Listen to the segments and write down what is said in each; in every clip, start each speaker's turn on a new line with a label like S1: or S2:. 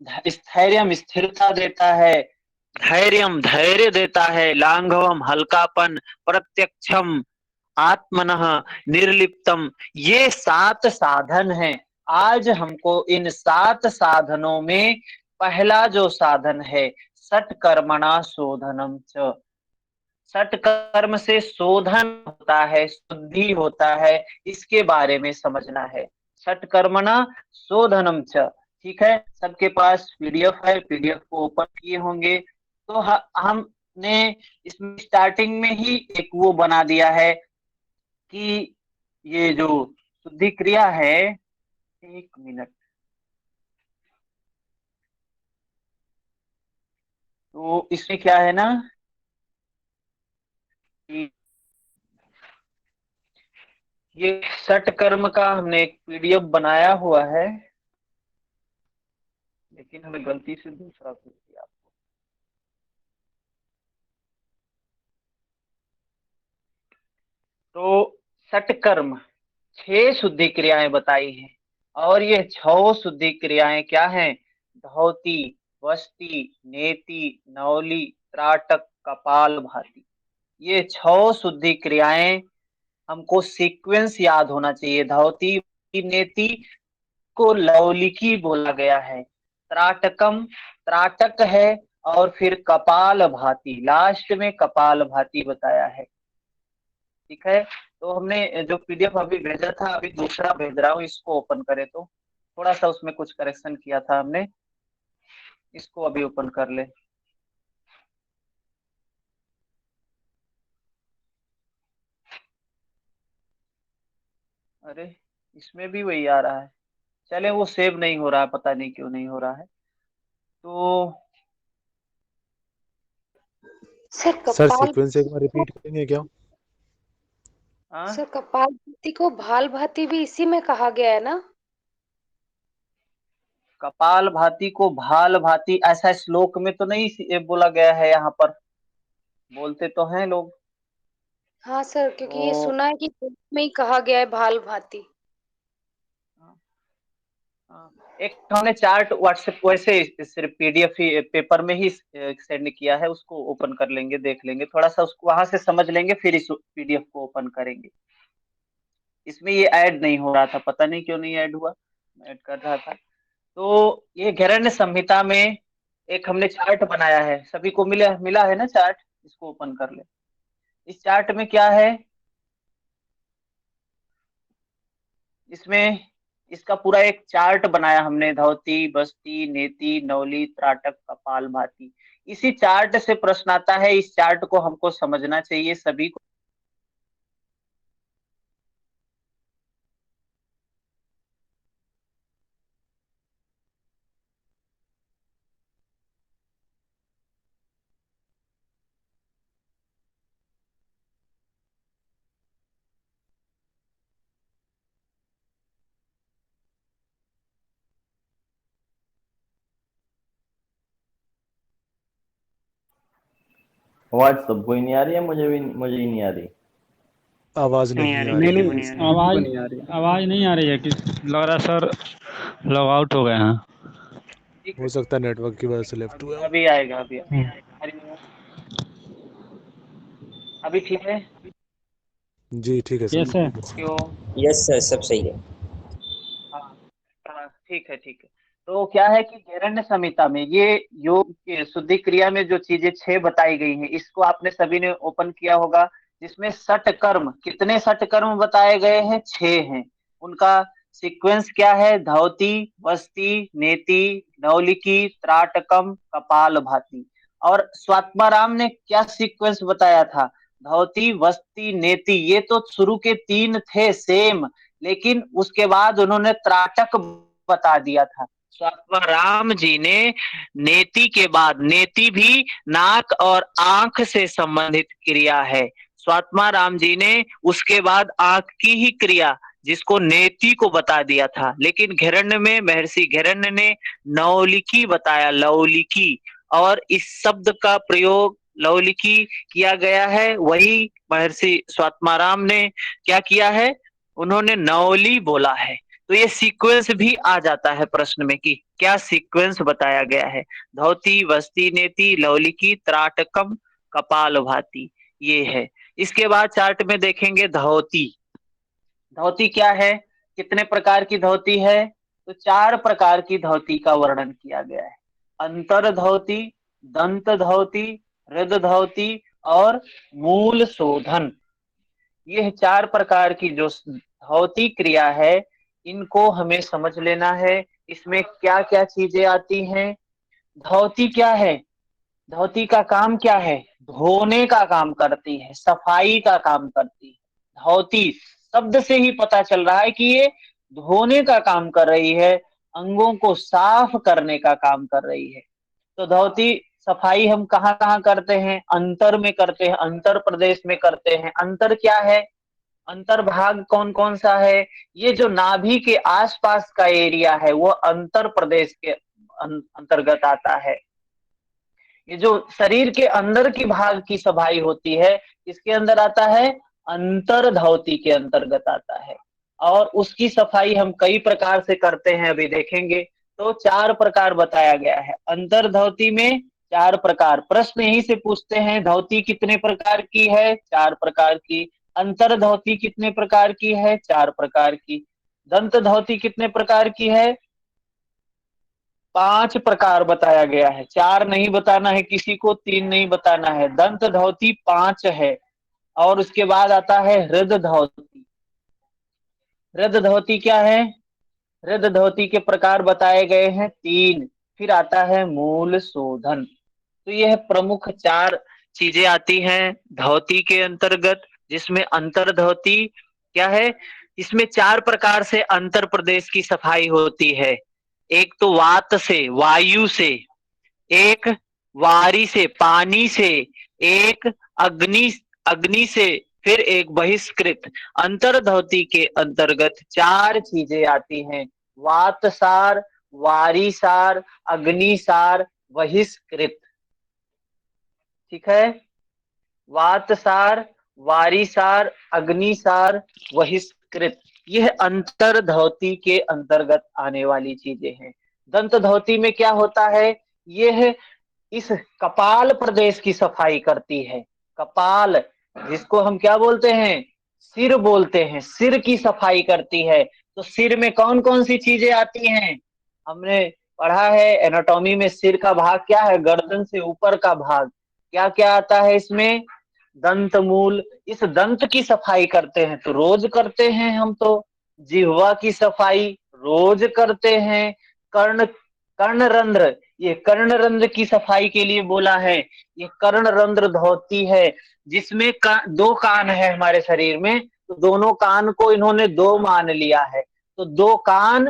S1: स्थैर्यम स्थिरता देता है, धैर्यम धैर्य देता है, लांघवम हल्कापन, प्रत्यक्षम आत्मनः निर्लिप्तम। ये 7 साधन हैं। आज हमको इन 7 साधनों में पहला जो साधन है सत्कर्मणा शोधनम च, सत्कर्म से शोधन होता है, शुद्धि होता है, इसके बारे में समझना है। सत्कर्मणा शोधनम च। ठीक है, सबके पास पीडीएफ है, पीडीएफ को ओपन किए होंगे। तो हमने इसमें स्टार्टिंग में ही एक वो बना दिया है कि ये जो शुद्धि क्रिया है, एक मिनट, तो इसमें क्या है ना कि ये सठ कर्म का हमने एक पीडीएफ बनाया हुआ है, लेकिन हमें गलती से दूसरा कुछ दिया। तो सठ कर्म 6 शुद्धि क्रियाएं बताई हैं, और ये 6 शुद्धि क्रियाएं क्या हैं? धौती, वस्ती, नेति, नौली, त्राटक, कपाल भाती। ये 6 शुद्धि क्रियाएं हमको सीक्वेंस याद होना चाहिए। धौती नेति को लौलिकी बोला गया है, त्राटकम त्राटक है, और फिर कपाल भाती, लास्ट में कपाल भाती बताया है। ठीक है, तो हमने जो पीडीएफ अभी भेजा था, अभी दूसरा भेज रहा हूँ, इसको ओपन करें तो थोड़ा सा उसमें कुछ करेक्शन किया था हमने, इसको अभी ओपन कर ले। अरे इसमें भी वही आ रहा है, चले वो सेव नहीं हो रहा है, पता नहीं क्यों नहीं हो रहा है। तो
S2: सर
S3: सर
S2: कपाल
S3: सीक्वेंस एक बार रिपीट करेंगे क्या?
S2: सर कपाल भाती को भाल भाती भी इसी में कहा गया है ना?
S1: कपाल भाती को भाल भाती ऐसा श्लोक में तो नहीं बोला गया है, यहाँ पर बोलते तो हैं लोग।
S2: हाँ सर, क्योंकि ये
S1: तो
S2: सुना है कि में ही कहा गया है भाल भाती।
S1: एक हमने चार्ट व्हाट्सएप वैसे सिर्फ पीडीएफ ही पेपर में ही सेंड किया है, उसको ओपन कर लेंगे, देख लेंगे थोड़ा सा, उसको वहां से समझ लेंगे, फिर इस पीडीएफ को ओपन करेंगे। इसमें ये ऐड नहीं हो रहा था, पता नहीं क्यों नहीं ऐड हुआ, मैं ऐड कर रहा था। तो ये घैरण्य संहिता में एक हमने चार्ट बनाया है, सभी को मिला मिला है ना चार्ट, इसको ओपन कर ले। इस चार्ट में क्या है, इसमें इसका पूरा एक चार्ट बनाया हमने, धौती, बस्ती, नेति, नौली, त्राटक, कपाल भाती। इसी चार्ट से प्रश्न आता है, इस चार्ट को हमको समझना चाहिए सभी को।
S4: आवाज सबको ही नहीं आ रही है, मुझे ही नहीं आ रही।
S3: आवाज नहीं आ रही है।
S5: आवाज नहीं आ रही है कि लग रहा है सर लॉग आउट हो गए हैं।
S1: ठीक
S3: हो
S1: है,
S3: सकता है नेटवर्क की वजह से लेफ्ट हुआ।
S1: अभी आएगा, अभी आएगा। अभी ठीक है?
S3: जी ठीक है सर।
S5: Yes sir.
S1: क्यों?
S6: यस सर, सब सही है।
S1: हाँ हाँ, ठीक है ठीक है। तो क्या है कि घैरण्य संहिता में ये योग के शुद्धि क्रिया में जो चीजें 6 बताई गई हैं, इसको आपने सभी ने ओपन किया होगा, जिसमें सठ कर्म, कितने सठ कर्म बताए गए हैं? 6 हैं। उनका सीक्वेंस क्या है? धौती, वस्ती, नेति, नौलिकी, त्राटकम, कपाल भाती। और स्वात्माराम ने क्या सीक्वेंस बताया था? धौती, वस्ती, नेति, ये तो शुरू के 3 थे सेम, लेकिन उसके बाद उन्होंने त्राटक बता दिया था। राम जी ने नेति के बाद, नेति भी नाक और आंख से संबंधित क्रिया है, स्वात्मा राम जी ने उसके बाद आंख की ही क्रिया जिसको नेति को बता दिया था। लेकिन घिरण्य में महर्षि घिरण्य ने नौलिकी बताया, लौलिकी, और इस शब्द का प्रयोग लौलिकी किया गया है, वही महर्षि स्वात्माराम ने क्या किया है? उन्होंने नौली बोला है। तो ये सीक्वेंस भी आ जाता है प्रश्न में कि क्या सीक्वेंस बताया गया है। धौती, वस्ती, नेति, लौलिकी, त्राटकम, कपाल भाती, ये है। इसके बाद चार्ट में देखेंगे धौती। धौती क्या है, कितने प्रकार की धौती है, तो 4 प्रकार की धौती का वर्णन किया गया है। अंतर धौती, दंत धौती, हृद धौती और मूल शोधन। यह 4 प्रकार की जो धौती क्रिया है इनको हमें समझ लेना है। इसमें क्या क्या चीजें आती हैं। धौती क्या है, धौती का काम क्या है, धोने का काम करती है, सफाई का काम करती है। धौती शब्द से ही पता चल रहा है कि ये धोने का काम कर रही है, अंगों को साफ करने का काम कर रही है। तो धौती सफाई हम कहाँ कहाँ करते हैं, अंतर में करते हैं, अंतर प्रदेश में करते हैं। अंतर क्या है, अंतर भाग कौन कौन सा है, ये जो नाभि के आसपास का एरिया है वो अंतर प्रदेश के अंतर्गत आता है। ये जो शरीर के अंदर की भाग की सफाई होती है इसके अंदर आता है, अंतर धौती के अंतर्गत आता है। और उसकी सफाई हम कई प्रकार से करते हैं, अभी देखेंगे। तो 4 प्रकार बताया गया है अंतर धौती में, 4 प्रकार। प्रश्न यहीं से पूछते हैं, धौती कितने प्रकार की है, 4 प्रकार की। अंतर धौती कितने प्रकार की है, 4 प्रकार की। दंत धौती कितने प्रकार की है, 5 प्रकार बताया गया है। 4 नहीं बताना है किसी को, 3 नहीं बताना है। दंत धौती 5 है। और उसके बाद आता है हृद धौती। हृद धौती क्या है, हृद धौती के प्रकार बताए गए हैं 3। फिर आता है मूल शोधन। तो यह प्रमुख 4 चीजें आती हैं धौती के अंतर्गत, जिसमें अंतर धौती क्या है, इसमें 4 प्रकार से अंतर प्रदेश की सफाई होती है। एक तो वात से, वायु से, एक वारी से, पानी से, एक अग्नि अग्नि से, फिर एक बहिष्कृत। अंतर धौती के अंतर्गत 4 चीजें आती हैं, वात सार, वारी सार, अग्नि सार, बहिष्कृत। ठीक है, वात सार, वारी सार, अग्नि सार, बहिष्कृत, यह अंतर धौती के अंतर्गत आने वाली चीजें हैं। दंत धौती में क्या होता है, यह इस कपाल प्रदेश की सफाई करती है। कपाल, जिसको हम क्या बोलते हैं, सिर बोलते हैं, सिर की सफाई करती है। तो सिर में कौन कौन सी चीजें आती हैं, हमने पढ़ा है एनाटॉमी में, सिर का भाग क्या है, गर्दन से ऊपर का भाग। क्या क्या आता है इसमें, दंत मूल, इस दंत की सफाई करते हैं, तो रोज करते हैं हम तो। जिह्वा की सफाई रोज करते हैं। कर्ण, कर्णरंध्र, ये कर्णरंध्र की सफाई के लिए बोला है। ये कर्णरंध्र धौती है, जिसमें 2 कान है हमारे शरीर में, तो दोनों कान को इन्होंने 2 मान लिया है। तो 2 कान,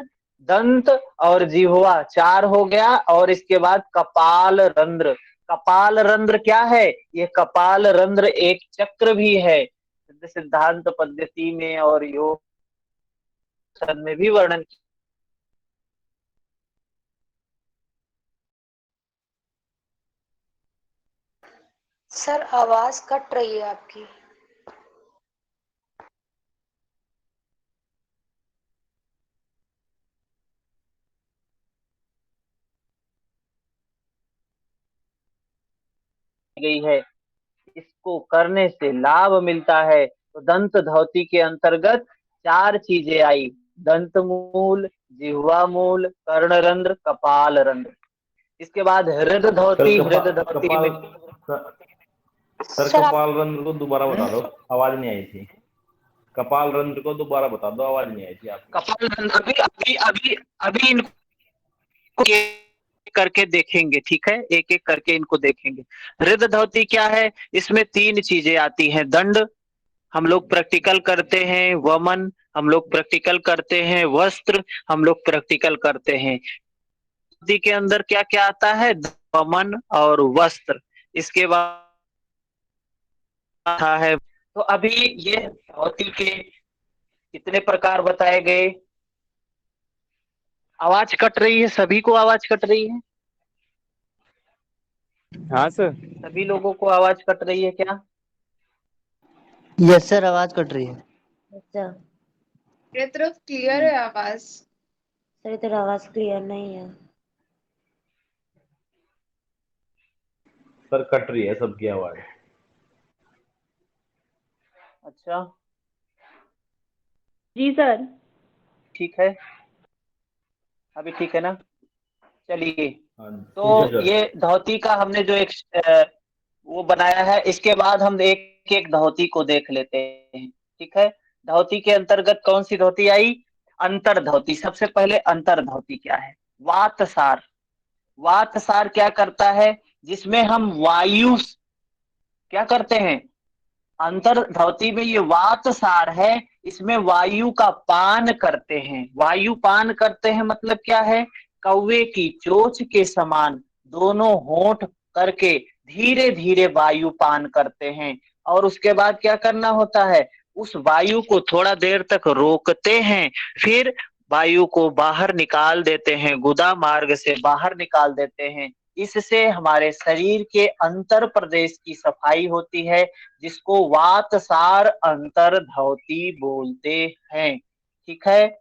S1: दंत और जिह्वा 4 हो गया। और इसके बाद कपाल रंध्र। कपाल रंध्र क्या है, ये कपाल रंध्र एक चक्र भी है, सिद्धांत पद्धति में और योग में भी वर्णन।
S2: सर आवाज कट रही है आपकी।
S1: गई है, इसको करने से लाभ मिलता है। तो दंत धौती के अंतर्गत 4 चीजें आई, दंत मूल, जिह्वा मूल, कर्णरंध्र, कपाल रंध्र। इसके बाद हृद
S4: सर
S1: धौती, हृद धौती
S4: कपाल
S1: में
S4: सर
S2: सर आप
S4: कपाल रंध्र को दोबारा बता दो, आवाज नहीं आई थी। कपाल रंध्र को दोबारा बता दो, आवाज नहीं आई थी आपकी।
S1: कपाल रंध्र अभी अभी अभी अभी इनको करके देखेंगे, ठीक है, एक एक करके इनको देखेंगे। हृद धौती क्या है, इसमें 3 चीजें आती हैं, दंड हम लोग प्रैक्टिकल करते हैं, वमन हम लोग प्रैक्टिकल करते हैं, वस्त्र हम लोग प्रैक्टिकल करते हैं। धोती के अंदर क्या क्या आता है, वमन और वस्त्र। इसके बाद है, तो अभी ये धोती के कितने प्रकार बताए गए। आवाज कट रही है, सभी को आवाज कट रही है,
S5: हाँ सर।
S1: सभी लोगों को आवाज कट रही है क्या।
S7: यस सर, आवाज कट रही है।
S8: अच्छा
S7: मेरे तरफ क्लियर है आवाज।
S8: सर इधर आवाज क्लियर नहीं है।
S4: सर कट रही है सबकी आवाज।
S1: अच्छा
S9: जी सर।
S1: ठीक है, अभी ठीक है ना? चलिए,
S4: हाँ ठीक है
S1: तो
S4: सर।
S1: ये धोती का हमने जो एक वो बनाया है, इसके बाद हम एक एक धोती को देख लेते हैं। ठीक है, धोती के अंतर्गत कौन सी धोती आई? अंतर धोती। सबसे पहले अंतर धोती क्या है? वातसार। वातसार क्या करता है? जिसमें हम वायु क्या करते हैं? अंतर धौती में ये वात सार है, इसमें वायु का पान करते हैं। वायु पान करते हैं मतलब क्या है? कौवे की चोंच के समान दोनों होंठ करके धीरे धीरे वायु पान करते हैं। और उसके बाद क्या करना होता है? उस वायु को थोड़ा देर तक रोकते हैं, फिर वायु को बाहर निकाल देते हैं, गुदा मार्ग से बाहर निकाल देते हैं। इससे हमारे शरीर के अंतर प्रदेश की सफाई होती है, जिसको वातसार अंतर्धौती बोलते हैं। ठीक है,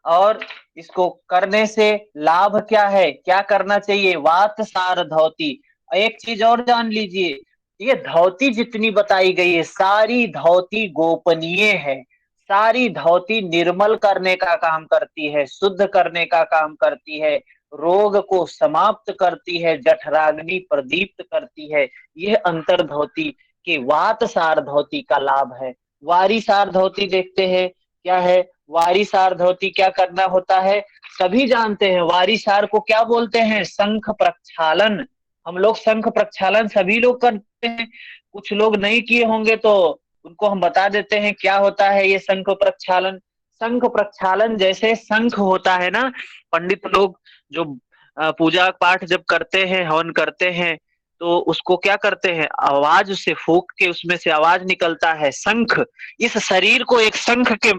S1: और इसको करने से लाभ क्या है? क्या करना चाहिए? वातसार धौती। एक चीज और जान लीजिए, ये धौती जितनी बताई गई है, सारी धौती गोपनीय है। सारी धौती निर्मल करने का काम करती है, शुद्ध करने का काम करती है, रोग को समाप्त करती है, जठराग्नि प्रदीप्त करती है। यह अंतर धौती के वातसार धौती का लाभ है। वारीसार धौती देखते हैं क्या है? वारीसार धौती क्या करना होता है? सभी जानते हैं वारीसार को क्या बोलते हैं? शंख प्रक्षालन। हम लोग शंख प्रक्षालन सभी लोग करते हैं, कुछ लोग नहीं किए होंगे तो उनको हम बता देते हैं क्या होता है ये शंख प्रक्षालन। शंख प्रक्षालन जैसे शंख होता है ना, पंडित लोग जो पूजा पाठ जब करते हैं, हवन करते हैं, तो उसको क्या करते हैं? आवाज से फूंक के उसमें से आवाज निकलता है, शंख। इस शरीर को एक शंख के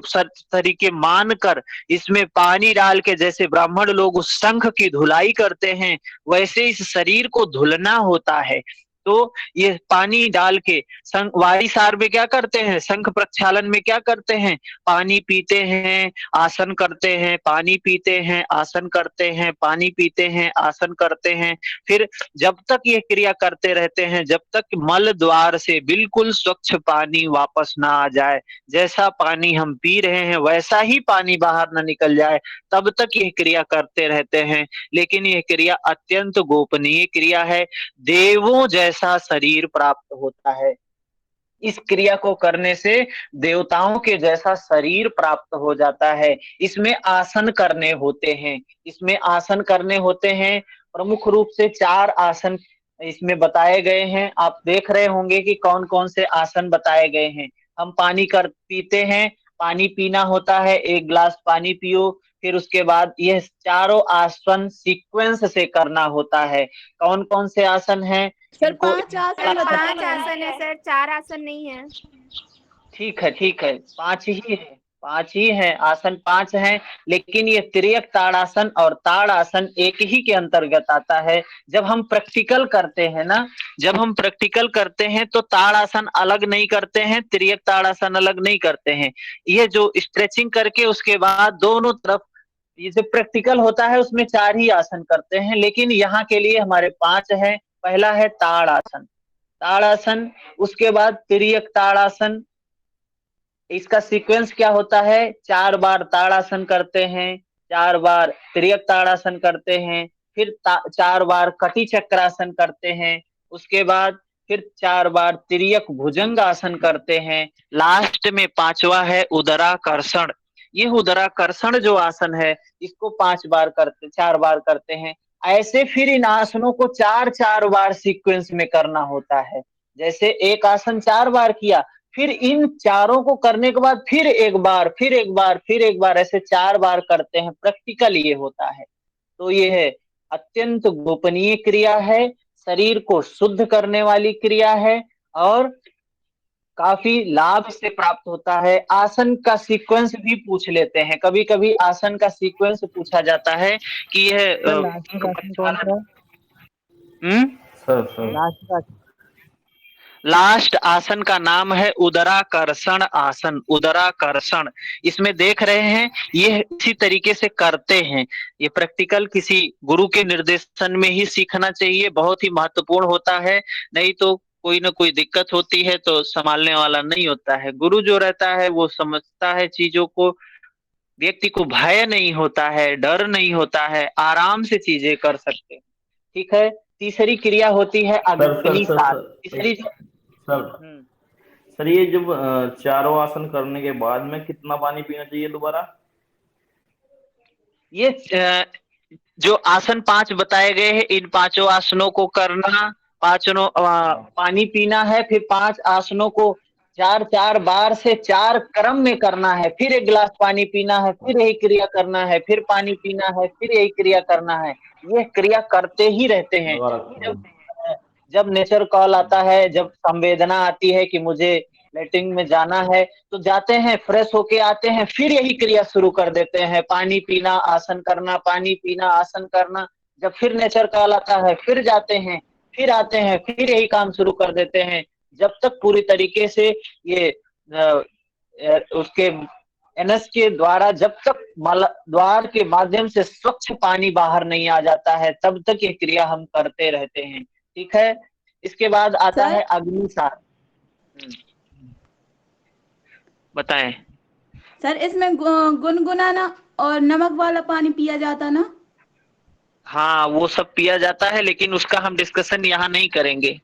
S1: तरीके मानकर इसमें पानी डाल के, जैसे ब्राह्मण लोग उस शंख की धुलाई करते हैं, वैसे इस शरीर को धुलना होता है। तो ये पानी डाल के वारीसार में क्या करते हैं? शंख प्रक्षालन में क्या करते हैं? पानी पीते हैं, आसन करते हैं, पानी पीते हैं, आसन करते हैं, पानी पीते हैं, आसन करते हैं। फिर जब तक ये क्रिया करते रहते हैं, जब तक मल द्वार से बिल्कुल स्वच्छ पानी वापस ना आ जाए, जैसा पानी हम पी रहे हैं वैसा ही पानी बाहर ना निकल जाए, तब तक ये क्रिया करते रहते हैं। लेकिन ये क्रिया अत्यंत गोपनीय क्रिया है, देवों जैसा शरीर प्राप्त होता है। इस क्रिया को करने से देवताओं के जैसा शरीर प्राप्त हो जाता है। इसमें आसन करने होते हैं, इसमें आसन करने होते हैं। प्रमुख रूप से 4 आसन इसमें बताए गए हैं। आप देख रहे होंगे कि कौन कौन से आसन बताए गए हैं। हम पानी कर पीते हैं, पानी पीना होता है, 1 गिलास पानी पियो, फिर उसके बाद ये चारों आसन सीक्वेंस से करना होता है। कौन कौन से आसन हैं?
S9: सर
S1: इनको
S9: 5 आसन
S7: सर
S9: बताए
S7: 5
S9: हैं।
S7: आसन है सर, 4 आसन नहीं है।
S1: ठीक है, ठीक है, 5 ही है, 5 ही है आसन, 5 हैं। लेकिन ये तिर्यक ताड़ासन और ताड़ासन एक ही के अंतर्गत आता है। जब हम प्रैक्टिकल करते हैं ना, जब हम प्रैक्टिकल करते हैं तो ताड़ासन अलग नहीं करते हैं, तिर्यक ताड़ासन अलग नहीं करते हैं। ये जो स्ट्रेचिंग करके उसके बाद दोनों तरफ ये जो प्रैक्टिकल होता है उसमें 4 ही आसन करते हैं, लेकिन यहाँ के लिए हमारे 5 हैं। पहला है ताड़ासन। ताड़ासन, उसके बाद तिर्यक ताड़ासन। इसका सीक्वेंस क्या होता है? 4 बार ताड़ासन करते हैं, 4 बार तिर्यक ताड़ासन करते हैं, फिर 4 बार कटी चक्रासन करते हैं, उसके बाद फिर 4 बार तिर्यक भुजंग आसन करते हैं, लास्ट में 5वां है उदराकर्षण। ये उदराकर्षण जो आसन है इसको 4 बार करते हैं। ऐसे फिर इन आसनों को 4-4 बार सीक्वेंस में करना होता है। जैसे एक आसन 4 बार किया, फिर इन चारों को करने के बाद फिर एक बार, फिर एक बार, फिर एक बार, ऐसे 4 बार करते हैं। प्रैक्टिकल ये होता है। तो ये है अत्यंत गोपनीय क्रिया है, शरीर को शुद्ध करने वाली क्रिया है और काफी लाभ से प्राप्त होता है। आसन का सीक्वेंस भी पूछ लेते हैं, कभी कभी आसन का सीक्वेंस पूछा जाता है कि यह
S5: लास्ट का आसन कौन सा है?
S1: हम्म
S4: सर
S5: लास्ट का
S1: लास्ट आसन का नाम है उदराकर्षण आसन। उदराकर्षण, इसमें देख रहे हैं ये इसी तरीके से करते हैं। ये प्रैक्टिकल किसी गुरु के निर्देशन में ही सीखना चाहिए, बहुत ही महत्वपूर्ण होता है। नहीं तो कोई ना कोई दिक्कत होती है तो संभालने वाला नहीं होता है। गुरु जो रहता है वो समझता है चीजों को, व्यक्ति को भय नहीं होता है, डर नहीं होता है, आराम से चीजें कर सकते हैं। ठीक है। तीसरी क्रिया होती है अग्निसार। तीसरी
S4: सर सर ये जब चारों आसन करने के बाद में कितना पानी पीना चाहिए दोबारा?
S1: ये जो आसन 5 बताए गए हैं, इन 5 आसनों को करना, पानी पीना है, फिर 5 आसनों को 4 बार से 4 क्रम में करना है, फिर 1 गिलास पानी पीना है, फिर यही क्रिया करना है, फिर पानी पीना है, फिर यही क्रिया करना है। ये क्रिया करते ही रहते हैं। जब नेचर कॉल आता है, जब संवेदना आती है कि मुझे लेटरिन में जाना है, तो जाते हैं, फ्रेश होके आते हैं, फिर यही क्रिया शुरू कर देते हैं, पानी पीना, आसन करना, पानी पीना, आसन करना। जब फिर नेचर कॉल आता है, फिर जाते हैं, फिर आते हैं, फिर यही काम शुरू कर देते हैं, जब तक पूरी तरीके से ये उसके एनएस के द्वारा जब तक द्वार के माध्यम से स्वच्छ पानी बाहर नहीं आ जाता है, तब तक ये क्रिया हम करते रहते हैं। ठीक है। इसके बाद आता है अग्निसार। बताएं
S7: सर, इसमें गुनगुनाना और नमक वाला पानी पिया जाता ना?
S1: हाँ, वो सब पिया जाता है, लेकिन उसका हम डिस्कशन यहाँ नहीं करेंगे।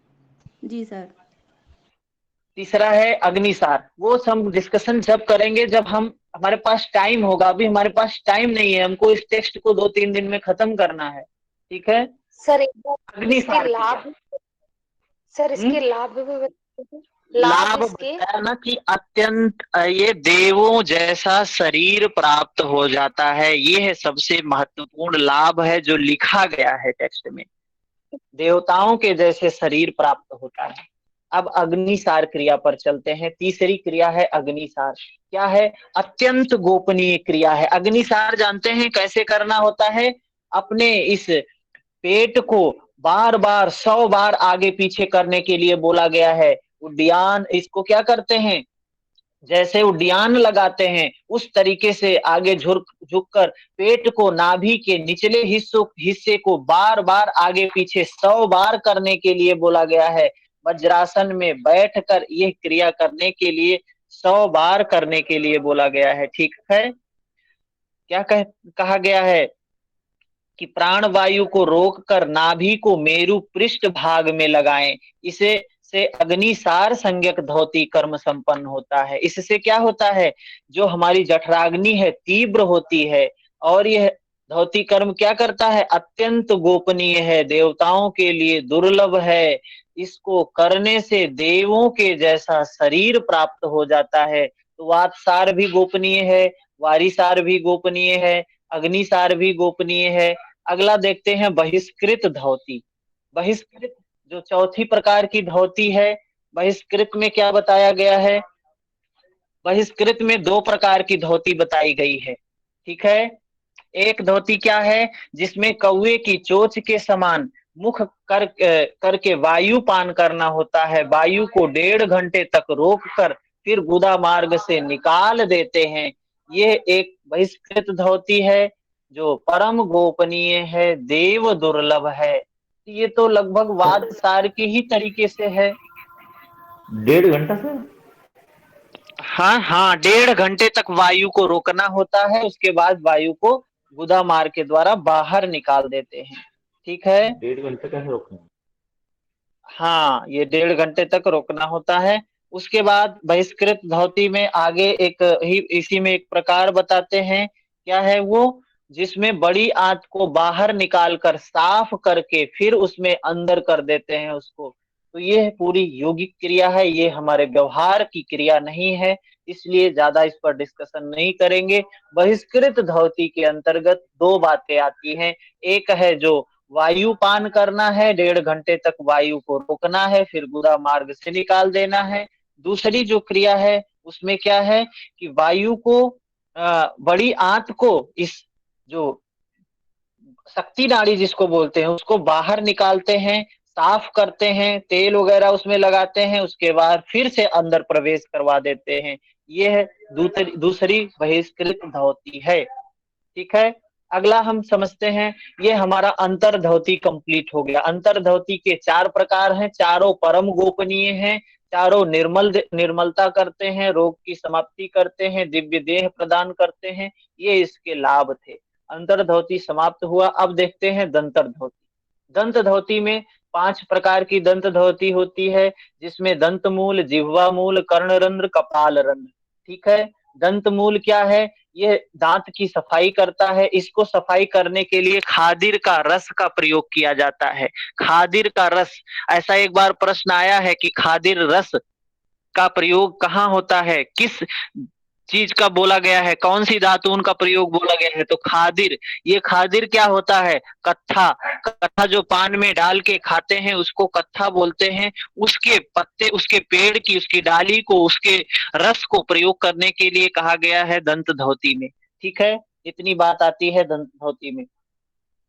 S7: जी सर।
S1: तीसरा है अग्निसार। वो हम डिस्कशन जब करेंगे जब हमारे पास टाइम होगा। अभी हमारे पास टाइम नहीं है, हमको इस टेक्स्ट को 2-3 दिन में खत्म करना है। ठीक है।
S2: सर एक बार इसके
S1: अग्निसार
S2: लाभ, सर इसके लाभ भी बताइए।
S1: लाभ
S2: इसके
S1: बताया ना कि अत्यंत ये देवों जैसा शरीर प्राप्त हो जाता है। ये है सबसे महत्वपूर्ण लाभ है जो लिखा गया है टेक्स्ट में। देवताओं के जैसे शरीर प्राप्त होता है। अब अग्निसार क्रिया पर चलते हैं। तीसरी क्रिया है अग्निसार। क्या है? अत्यंत गोपनीय क्रिया है। अग्निसार जानते हैं कैसे करना होता है? अपने इस पेट को बार बार 100 बार आगे पीछे करने के लिए बोला गया है। उड्डयन, इसको क्या करते हैं? जैसे उड्डयन लगाते हैं उस तरीके से आगे झुक कर पेट को, नाभि के निचले हिस्से को बार बार आगे पीछे 100 बार करने के लिए बोला गया है। वज्रासन में बैठकर यह क्रिया करने के लिए 100 बार करने के लिए बोला गया है। ठीक है। क्या कहा गया है कि प्राण वायु को रोककर नाभि को मेरु पृष्ठ भाग में लगाएं। इसे से अग्निसार संज्ञक धौती कर्म संपन्न होता है। इससे क्या होता है? जो हमारी जठराग्नि है तीव्र होती है, और यह धौती कर्म क्या करता है? अत्यंत गोपनीय है, देवताओं के लिए दुर्लभ है। इसको करने से देवों के जैसा शरीर प्राप्त हो जाता है। तो वातसार भी गोपनीय है, वारिसार भी गोपनीय है, अग्निसार भी गोपनीय है। अगला देखते हैं बहिष्कृत धौती। बहिष्कृत जो चौथी प्रकार की धौती है, बहिष्कृत में क्या बताया गया है? बहिष्कृत में 2 प्रकार की धौती बताई गई है। ठीक है। एक धौती क्या है? जिसमें कौवे की चोंच के समान मुख करके वायु पान करना होता है। वायु को 1.5 घंटे तक रोक कर फिर गुदा मार्ग से निकाल देते हैं। ये एक बहिष्कृत धौती है जो परम गोपनीय है, देव दुर्लभ है। ये तो लगभग वादसार के ही तरीके से है।
S4: 1.5 घंटा से?
S1: हाँ हाँ, 1.5 घंटे तक वायु को रोकना होता है, उसके बाद वायु को गुदा मार के द्वारा बाहर निकाल देते हैं। ठीक है।
S4: 1.5 घंटे कैसे रोकना?
S1: हाँ, ये 1.5 घंटे तक रोकना होता है। उसके बाद बहिष्कृत धौती में आगे इसी में एक प्रकार बताते हैं। क्या है वो? जिसमें बड़ी आंत को बाहर निकाल कर साफ करके फिर उसमें अंदर कर देते हैं उसको। तो ये पूरी योगिक क्रिया है, ये हमारे व्यवहार की क्रिया नहीं है, इसलिए ज्यादा इस पर डिस्कशन नहीं करेंगे। बहिष्कृत धौती के अंतर्गत 2 बातें आती हैं। एक है जो वायु पान करना है, 1.5 घंटे तक वायु को रोकना है, फिर गुदा मार्ग से निकाल देना है। दूसरी जो क्रिया है उसमें क्या है कि वायु को बड़ी आंत को, इस जो शक्ति नाड़ी जिसको बोलते हैं, उसको बाहर निकालते हैं, साफ करते हैं, तेल वगैरह उसमें लगाते हैं, उसके बाद फिर से अंदर प्रवेश करवा देते हैं। ये है दूसरी बहिष्कृत धोती है। ठीक है, अगला हम समझते हैं, ये हमारा अंतर धोती कंप्लीट हो गया। अंतर धोती के 4 प्रकार हैं, चारों परम गोपनीय हैं, चारों निर्मलता करते हैं, रोग की समाप्ति करते हैं, दिव्य देह प्रदान करते हैं। ये इसके लाभ थे। अंतर धोती समाप्त हुआ। अब देखते हैं दंतर धोती। दंत धोती में 5 प्रकार की दंत धोती होती है, जिसमें दंत मूल, जिह्वा मूल, कर्णरंध्र, कपाल रंध्र। ठीक है, दंत मूल क्या है? ये दांत की सफाई करता है। इसको सफाई करने के लिए खादिर का रस का प्रयोग किया जाता है। खादिर का रस, ऐसा एक बार प्रश्न आया है कि खादिर रस का प्रयोग कहाँ होता है, किस चीज का बोला गया है, कौन सी धातु उनका प्रयोग बोला गया है? तो खादिर। ये खादिर क्या होता है? कत्था। कत्था जो पान में डाल के खाते हैं उसको कत्था बोलते हैं। उसके पत्ते, उसके पेड़ की, उसकी डाली को, उसके रस को प्रयोग करने के लिए कहा गया है दंत धोती में। ठीक है, इतनी बात आती है दंत धोती में।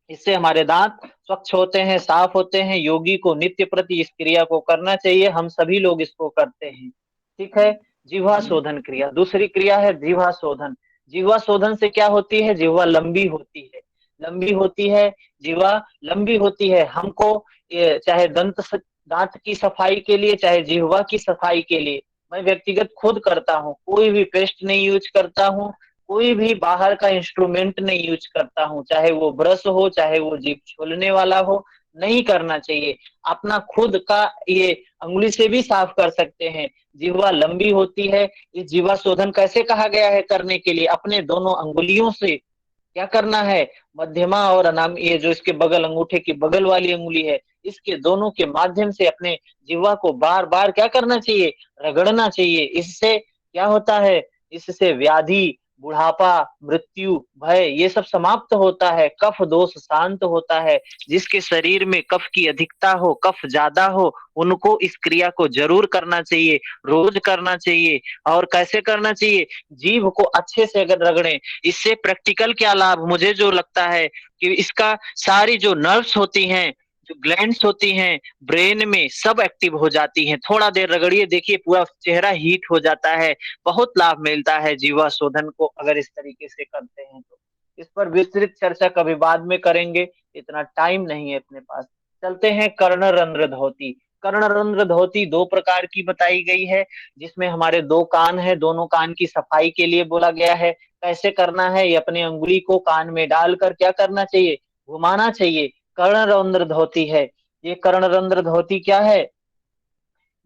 S1: इससे हमारे दांत स्वच्छ होते हैं, साफ होते हैं। योगी को नित्य प्रति इस क्रिया को करना चाहिए। हम सभी लोग इसको करते हैं। ठीक है, जिह्वा शोधन क्रिया, दूसरी क्रिया है जिह्वा शोधन। जिह्वा शोधन से क्या होती है? जिह्वा लंबी होती है, लंबी होती है, जिह्वा लंबी होती है। हमको चाहे दांत की सफाई के लिए, चाहे जिह्वा की सफाई के लिए, मैं व्यक्तिगत खुद करता हूँ। कोई भी पेस्ट नहीं यूज करता हूँ, कोई भी बाहर का इंस्ट्रूमेंट नहीं यूज करता हूँ, चाहे वो ब्रश हो, चाहे वो जीभ छोलने वाला हो। नहीं करना चाहिए। अपना खुद का ये अंगुली से भी साफ कर सकते हैं। जिह्वा लंबी होती है। इस जिह्वा शोधन कैसे कहा गया है करने के लिए? अपने दोनों अंगुलियों से क्या करना है? मध्यमा और अनाम, ये जो इसके बगल, अंगूठे की बगल वाली अंगुली है, इसके दोनों के माध्यम से अपने जिह्वा को बार बार क्या करना चाहिए? रगड़ना चाहिए। इससे क्या होता है? इससे व्याधि, बुढ़ापा, मृत्यु, भय, ये सब समाप्त होता है। कफ दोष शांत होता है। जिसके शरीर में कफ की अधिकता हो, कफ ज्यादा हो, उनको इस क्रिया को जरूर करना चाहिए, रोज करना चाहिए। और कैसे करना चाहिए? जीभ को अच्छे से अगर रगड़ें, इससे प्रैक्टिकल क्या लाभ मुझे जो लगता है कि इसका सारी जो नर्व्स होती हैं, जो ग्लैंड्स होती हैं ब्रेन में, सब एक्टिव हो जाती हैं। थोड़ा देर रगड़िए, देखिए पूरा चेहरा हीट हो जाता है। बहुत लाभ मिलता है जिह्वा शोधन को अगर इस तरीके से करते हैं तो। इस पर विस्तृत चर्चा कभी बाद में करेंगे, इतना टाइम नहीं है अपने पास। चलते हैं कर्णरंध्र धोती। कर्णरंध्र धोती 2 प्रकार की बताई गई है, जिसमें हमारे 2 कान है, दोनों कान की सफाई के लिए बोला गया है। कैसे करना है? ये अपनी अंगुली को कान में डालकर क्या करना चाहिए? घुमाना चाहिए। कर्णरंध्र धोती है। ये कर्णरंध्र धोती क्या है?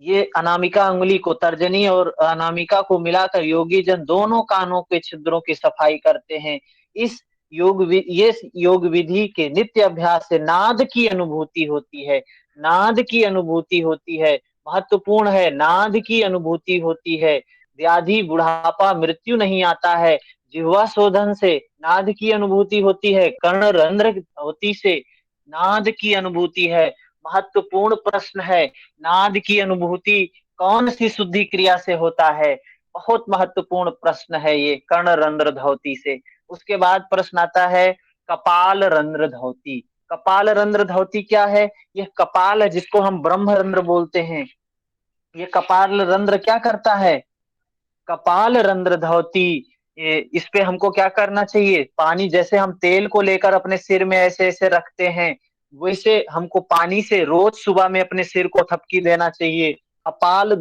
S1: ये अनामिका अंगुली को, तर्जनी और अनामिका को मिलाकर योगी जन दोनों कानों के छिद्रों की सफाई करते हैं। इस ये योग विधि के नित्य अभ्यास से नाद की अनुभूति होती है। नाद की अनुभूति होती है, महत्वपूर्ण है। नाद की अनुभूति होती है। व्याधि, बुढ़ापा, मृत्यु नहीं आता है। जिह्वा शोधन से नाद की अनुभूति होती है। कर्णरंध्र धोती से नाद की अनुभूति है। महत्वपूर्ण प्रश्न है, नाद की अनुभूति कौन सी शुद्धि क्रिया से होता है? बहुत महत्वपूर्ण प्रश्न है ये, कर्णरंध्र धोती से। उसके बाद प्रश्न आता है कपाल रंध्र धोती। कपाल रंध्र धोती क्या है? यह कपाल है, जिसको हम ब्रह्मरंध्र बोलते हैं। ये कपाल रंध्र क्या करता है? कपाल रंध्र धोती, इस पे हमको क्या करना चाहिए? पानी, जैसे हम तेल को लेकर अपने सिर में ऐसे ऐसे रखते हैं, वैसे हमको पानी से रोज सुबह में अपने सिर को थपकी देना चाहिए। कपाल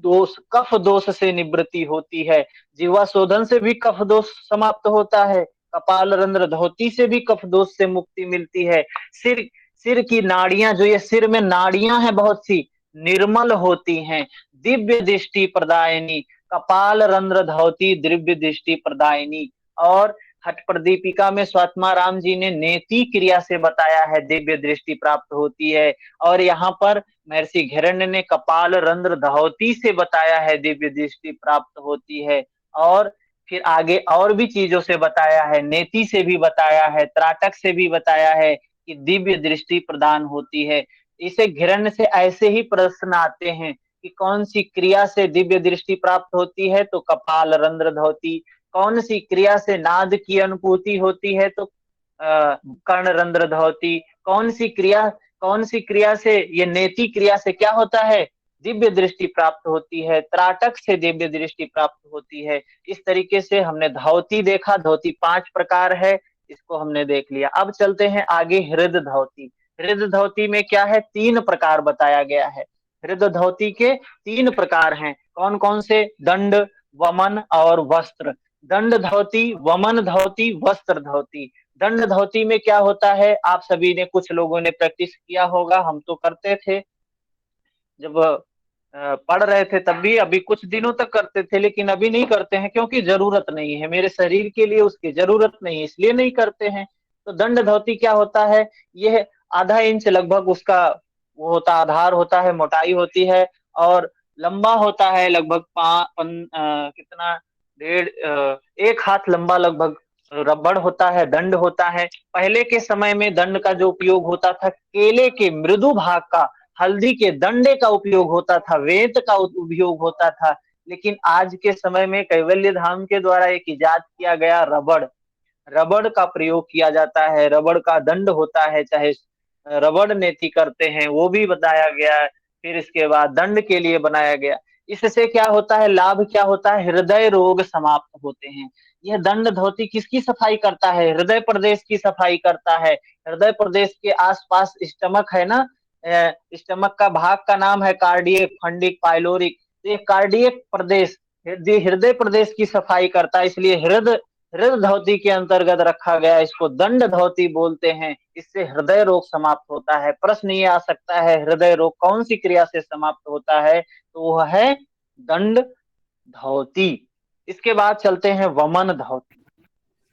S1: दोष, कफ दोष से निवृत्ति होती है। जिह्वा शोधन से भी कफ दोष समाप्त होता है। कपाल रंध्र धोती से भी कफ दोष से मुक्ति मिलती है। सिर सिर की नाड़ियां, जो ये सिर में नाड़ियां हैं बहुत सी, निर्मल होती हैं। दिव्य दृष्टि प्रदायिनी। कपाल रंध्र धोती दिव्य दृष्टि प्रदायिनी। और हठ प्रदीपिका में स्वात्मा राम जी ने नेति क्रिया से बताया है दिव्य दृष्टि प्राप्त होती है। और यहाँ पर महर्षि घेरण्य ने कपाल रंध्र धोती से बताया है दिव्य दृष्टि प्राप्त होती है। और फिर आगे और भी चीजों से बताया है, नेति से भी बताया है, त्राटक से भी बताया है कि दिव्य दृष्टि प्रदान होती है। इसे घेरण्य से ऐसे ही प्रश्न आते हैं कि कौन सी क्रिया से दिव्य दृष्टि प्राप्त होती है? तो कपाल रंध्र धोती। कौन सी क्रिया से नाद की अनुभूति होती है? तो कर्ण रंध्र धोती। कौन सी क्रिया, कौन सी क्रिया से, ये नेति क्रिया से क्या होता है, दिव्य दृष्टि प्राप्त होती है। त्राटक से दिव्य दृष्टि प्राप्त होती है। इस तरीके से हमने धौती देखा, धौती 5 प्रकार है, इसको हमने देख लिया। अब चलते हैं आगे हृद धौती। हृद धौती में क्या है, 3 प्रकार बताया गया है। हृद धौती के 3 प्रकार हैं, कौन कौन से, दंड, वमन और वस्त्र। दंड धौती, वमन धौती, वस्त्र धौती। दंड धौती में क्या होता है, आप सभी ने, कुछ लोगों ने प्रैक्टिस किया होगा, हम तो करते थे जब पढ़ रहे थे तब भी, अभी कुछ दिनों तक करते थे, लेकिन अभी नहीं करते हैं क्योंकि जरूरत नहीं है, मेरे शरीर के लिए उसकी जरूरत नहीं है, इसलिए नहीं करते हैं। तो दंड धौती क्या होता है, यह आधा इंच लगभग उसका वो होता, आधार होता है, मोटाई होती है, और लंबा होता है लगभग कितना, 1 हाथ लंबा लगभग रबड़ होता है, दंड होता है। पहले के समय में दंड का जो उपयोग होता था, केले के मृदु भाग का, हल्दी के दंडे का उपयोग होता था, वेत का उपयोग होता था। लेकिन आज के समय में कैवल्य धाम के द्वारा एक इजाद किया गया रबड़, रबड़ का प्रयोग किया जाता है, रबड़ का दंड होता है, चाहे रबड़ नेति करते हैं वो भी बताया गया है। फिर इसके बाद दंड के लिए बनाया गया। इससे क्या होता है, लाभ क्या होता है, हृदय रोग समाप्त होते हैं। यह दंड धौती किसकी सफाई करता है, हृदय प्रदेश की सफाई करता है। हृदय प्रदेश के आसपास स्टमक है ना, स्टमक का भाग का नाम है कार्डियक, फंडिक, पाइलोरिक। तो ये कार्डियक प्रदेश, हृदय प्रदेश की सफाई करता है, इसलिए हृदय धौती के अंतर्गत रखा गया, इसको दंड धौती बोलते हैं। इससे हृदय रोग समाप्त होता है। प्रश्न ये आ सकता है, हृदय रोग कौन सी क्रिया से समाप्त होता है, तो वह है दंड धौती। इसके बाद चलते हैं वमन धौती।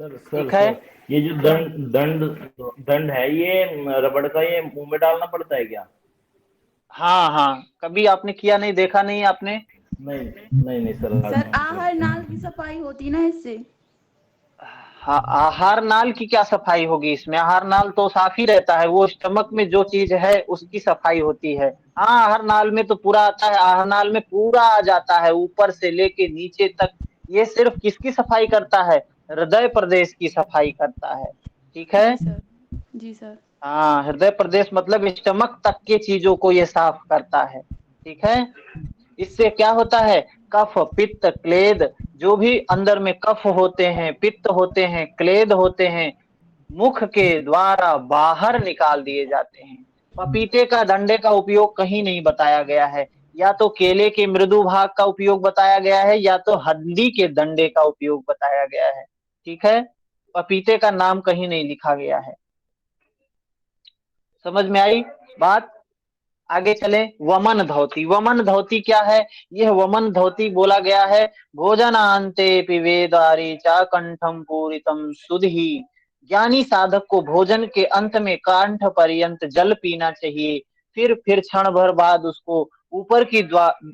S1: ठीक है,
S4: ये जो दंड दंड दंड है, ये रबड़ का, ये मुंह में डालना पड़ता है क्या?
S1: हाँ हाँ, कभी आपने किया नहीं, देखा नहीं आपने?
S4: नहीं नहीं नहीं
S7: सर आहार नाल की सफाई होती है ना इससे?
S1: हाँ, आहार नाल की क्या सफाई होगी इसमें, आहार नाल तो साफ ही रहता है, वो स्टमक में जो चीज है उसकी सफाई होती है। हाँ, आहार नाल में तो पूरा आता है, आहार नाल में पूरा आ जाता है, ऊपर से लेके नीचे तक। ये सिर्फ किसकी सफाई करता है, हृदय प्रदेश की सफाई करता है। ठीक है,
S7: जी सर, जी सर।
S1: हाँ, हृदय प्रदेश मतलब स्टमक तक के चीजों को ये साफ करता है। ठीक है, इससे क्या होता है, कफ, पित्त, क्लेद, जो भी अंदर में कफ होते हैं, पित्त होते हैं, क्लेद होते हैं, मुख के द्वारा बाहर निकाल दिए जाते हैं। पपीते का डंडे का उपयोग कहीं नहीं बताया गया है, या तो केले के मृदु भाग का उपयोग बताया गया है, या तो हल्दी के डंडे का उपयोग बताया गया है। ठीक है, पपीते का नाम कहीं नहीं लिखा गया है। समझ में आई बात? आगे चले, वमन धौती। वमन धौती क्या है, यह वमन धौती बोला गया है, भोजनांते पिबेदारी चा कंठम पूरितम सुधि। ज्ञानी साधक को भोजन के अंत में कंठ पर्यंत जल पीना चाहिए, फिर क्षण भर बाद उसको ऊपर की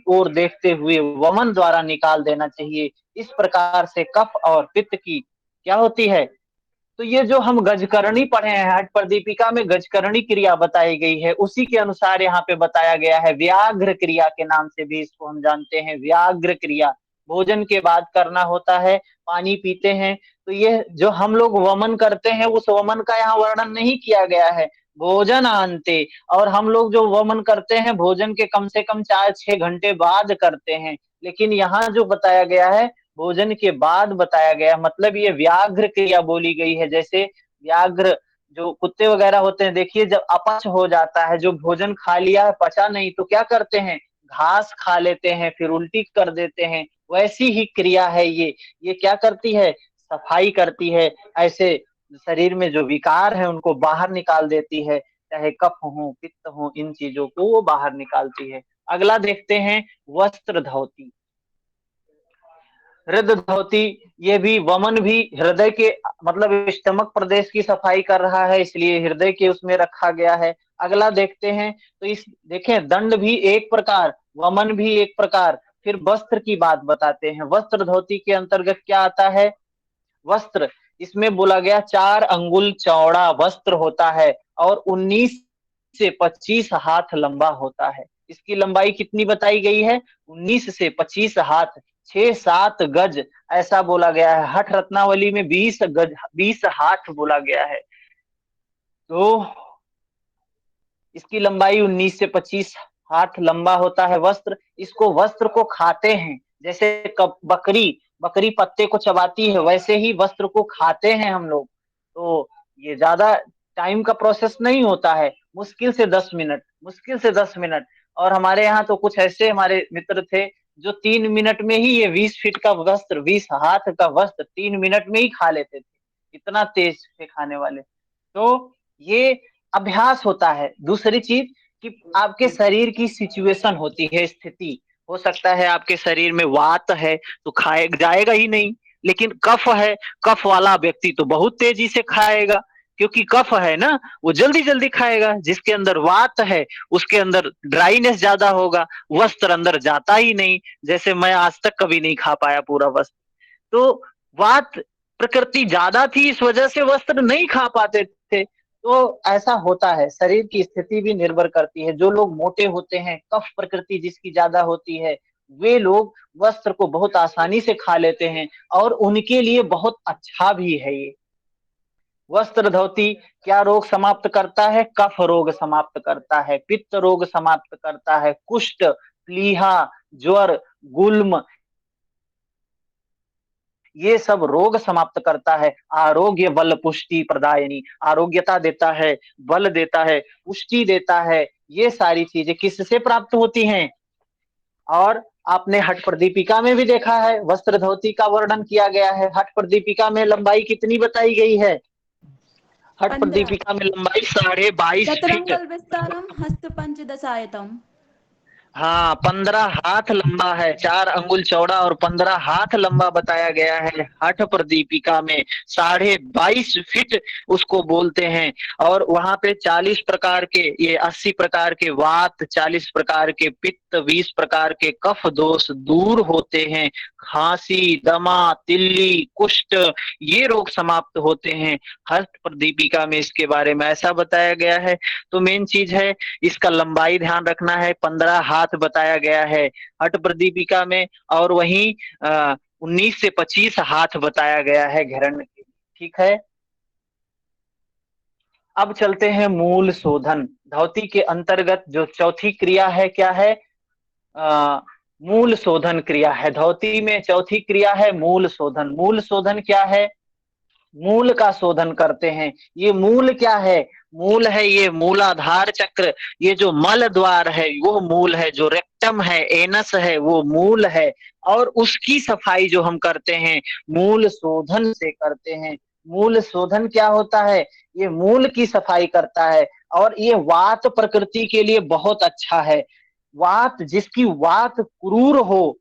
S1: ओर देखते हुए वमन द्वारा निकाल देना चाहिए। इस प्रकार से कफ और पित्त की क्या होती है, तो ये जो हम गजकरणी पढ़े हैं, हट प्रदीपिका में गजकरणी क्रिया बताई गई है, उसी के अनुसार यहाँ पे बताया गया है। व्याघ्र क्रिया के नाम से भी इसको हम जानते हैं, व्याघ्र क्रिया। भोजन के बाद करना होता है, पानी पीते हैं, तो ये जो हम लोग वमन करते हैं, उस वमन का यहाँ वर्णन नहीं किया गया है। भोजन आंते, और हम लोग जो वमन करते हैं भोजन के कम से कम 4-6 घंटे बाद करते हैं, लेकिन यहाँ जो बताया गया है भोजन के बाद बताया गया, मतलब ये व्याघ्र क्रिया बोली गई है। जैसे व्याघ्र जो कुत्ते वगैरह होते हैं, देखिए जब अपच हो जाता है, जो भोजन खा लिया पचा नहीं, तो क्या करते हैं, घास खा लेते हैं, फिर उल्टी कर देते हैं। वैसी ही क्रिया है ये क्या करती है, सफाई करती है। ऐसे शरीर में जो विकार है उनको बाहर निकाल देती है, चाहे कफ हो, पित्त हो, इन चीजों को वो बाहर निकालती है। अगला देखते हैं वस्त्र धौती। हृदय धौती, ये भी वमन भी हृदय के मतलब स्टमक प्रदेश की सफाई कर रहा है, इसलिए हृदय के उसमें रखा गया है। अगला देखते हैं, तो इस देखें, दंड भी एक प्रकार, वमन भी एक प्रकार। फिर वस्त्र की बात बताते हैं। वस्त्र धौती के अंतर्गत क्या आता है, वस्त्र, इसमें बोला गया 4 अंगुल चौड़ा वस्त्र होता है और 19 से 25 हाथ लंबा होता है। इसकी लंबाई कितनी बताई गई है, 19 से 25 हाथ, 6-7 गज ऐसा बोला गया है। हठ रत्नावली में 20 गज, 20 हाथ बोला गया है। तो इसकी लंबाई 19 से 25 हाथ लंबा होता है वस्त्र। इसको वस्त्र को खाते हैं, जैसे बकरी पत्ते को चबाती है, वैसे ही वस्त्र को खाते हैं हम लोग। तो ये ज्यादा टाइम का प्रोसेस नहीं होता है, मुश्किल से 10 मिनट। और हमारे यहाँ तो कुछ ऐसे हमारे मित्र थे जो 3 मिनट में ही ये 20 फीट का वस्त्र, 20 हाथ का वस्त्र 3 मिनट में ही खा लेते थे, इतना तेज थे खाने वाले। तो ये अभ्यास होता है। दूसरी चीज कि आपके शरीर की सिचुएशन होती है, स्थिति। हो सकता है आपके शरीर में वात है तो खाए जाएगा ही नहीं, लेकिन कफ है, कफ वाला व्यक्ति तो बहुत तेजी से खाएगा, क्योंकि कफ है ना, वो जल्दी जल्दी खाएगा। जिसके अंदर वात है उसके अंदर ड्राइनेस ज्यादा होगा, वस्त्र अंदर जाता ही नहीं। जैसे मैं आज तक कभी नहीं खा पाया पूरा वस्त्र। तो वात प्रकृति ज्यादा थी, इस वजह से वस्त्र नहीं खा पाते थे। तो ऐसा होता है, शरीर की स्थिति भी निर्भर करती है। जो लोग मोटे होते हैं, कफ प्रकृति जिसकी ज्यादा होती है, वे लोग वस्त्र को बहुत आसानी से खा लेते हैं, और उनके लिए बहुत अच्छा भी है ये वस्त्र धोती। क्या रोग समाप्त करता है? कफ रोग समाप्त करता है, पित्त रोग समाप्त करता है, कुष्ठ, प्लीहा, ज्वर, गुल्म, ये सब रोग समाप्त करता है। आरोग्य बल पुष्टि प्रदायनी, आरोग्यता देता है, बल देता है, पुष्टि देता है। ये सारी चीजें किससे प्राप्त होती हैं? और आपने हठ प्रदीपिका में भी देखा है, वस्त्र धोती का वर्णन किया गया है। हठ प्रदीपिका में लंबाई कितनी बताई गई है? हठ
S7: 15
S1: प्रदीपिका में लंबाई 22.5 फीट।
S7: चतुरंगल विस्तारम हस्त पंचदशायतम।
S1: हाँ, 15 हाथ लंबा है, 4 अंगुल चौड़ा और 15 हाथ लंबा बताया गया है हठ प्रदीपिका में। 22.5 फीट उसको बोलते हैं। और वहां पे 40 प्रकार के, ये 80 प्रकार के वात, 40 प्रकार के पित्त, 20 प्रकार के कफ दोष दूर होते हैं। खांसी, दमा, तिल्ली, कुष्ठ, ये रोग समाप्त होते हैं। हठ प्रदीपिका में इसके बारे में ऐसा बताया गया है। तो मेन चीज है, इसका लंबाई ध्यान रखना है। 15 हाथ बताया गया है हठ प्रदीपिका में, और वहीं 19 से 25 हाथ बताया गया है घिरण्य के। ठीक है, अब चलते हैं मूल शोधन। धौती के अंतर्गत जो चौथी क्रिया है, क्या है? मूल शोधन क्रिया है। धौती में चौथी क्रिया है मूल शोधन। मूल शोधन क्या है? मूल का शोधन करते हैं। ये मूल क्या है? मूल है ये मूलाधार चक्र। ये जो मल द्वार है वो मूल है, जो रेक्टम है, एनस है, वो मूल है। और उसकी सफाई जो हम करते हैं मूल शोधन से करते हैं। मूल शोधन क्या होता है? ये मूल की सफाई करता है, और ये वात प्रकृति के लिए बहुत अच्छा है। वात, जिसकी वात क्रूर हो,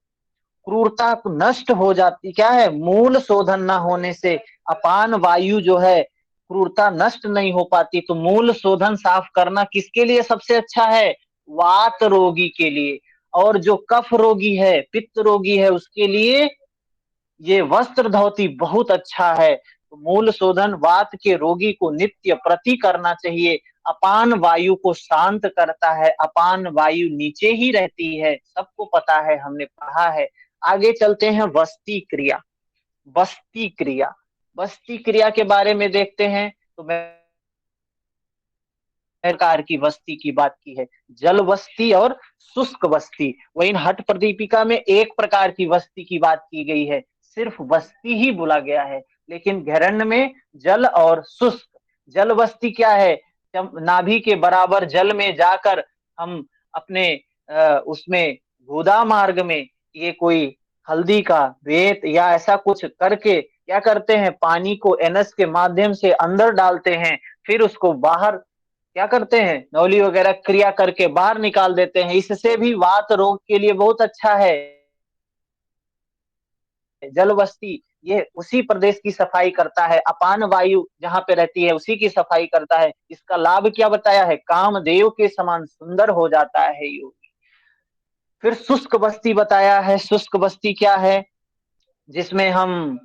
S1: क्रूरता नष्ट हो जाती, क्या है? मूल शोधन न होने से अपान वायु जो है, क्रूरता नष्ट नहीं हो पाती। तो मूल शोधन साफ करना किसके लिए सबसे अच्छा है? वात रोगी के लिए। और जो कफ रोगी है, पित्त रोगी है, उसके लिए ये वस्त्र धोती बहुत अच्छा है। तो मूल शोधन वात के रोगी को नित्य प्रति करना चाहिए। अपान वायु को शांत करता है। अपान वायु नीचे ही रहती है, सबको पता है, हमने पढ़ा है। आगे चलते हैं वस्ती क्रिया। बस्ती क्रिया, बस्ती क्रिया के बारे में देखते हैं। तो मैं प्रकार की बस्ती की बात की है, जल बस्ती और शुष्क बस्ती। वहीं हठ प्रदीपिका में एक प्रकार की बस्ती की बात की गई है, सिर्फ बस्ती ही बोला गया है। लेकिन घिरण्य में जल और शुष्क। जल बस्ती क्या है? नाभि के बराबर जल में जाकर हम अपने उसमें गुदा मार्ग में ये कोई हल्दी का रेत या ऐसा कुछ करके क्या करते हैं, पानी को एनस के माध्यम से अंदर डालते हैं, फिर उसको बाहर क्या करते हैं, नौली वगैरह क्रिया करके बाहर निकाल देते हैं। इससे भी वात रोग के लिए बहुत अच्छा है। जल बस्ती ये उसी प्रदेश की सफाई करता है, अपान वायु जहां पे रहती है उसी की सफाई करता है। इसका लाभ क्या बताया है? कामदेव के समान सुंदर हो जाता है योगी। फिर शुष्क बस्ती बताया है। शुष्क बस्ती क्या है? जिसमें हम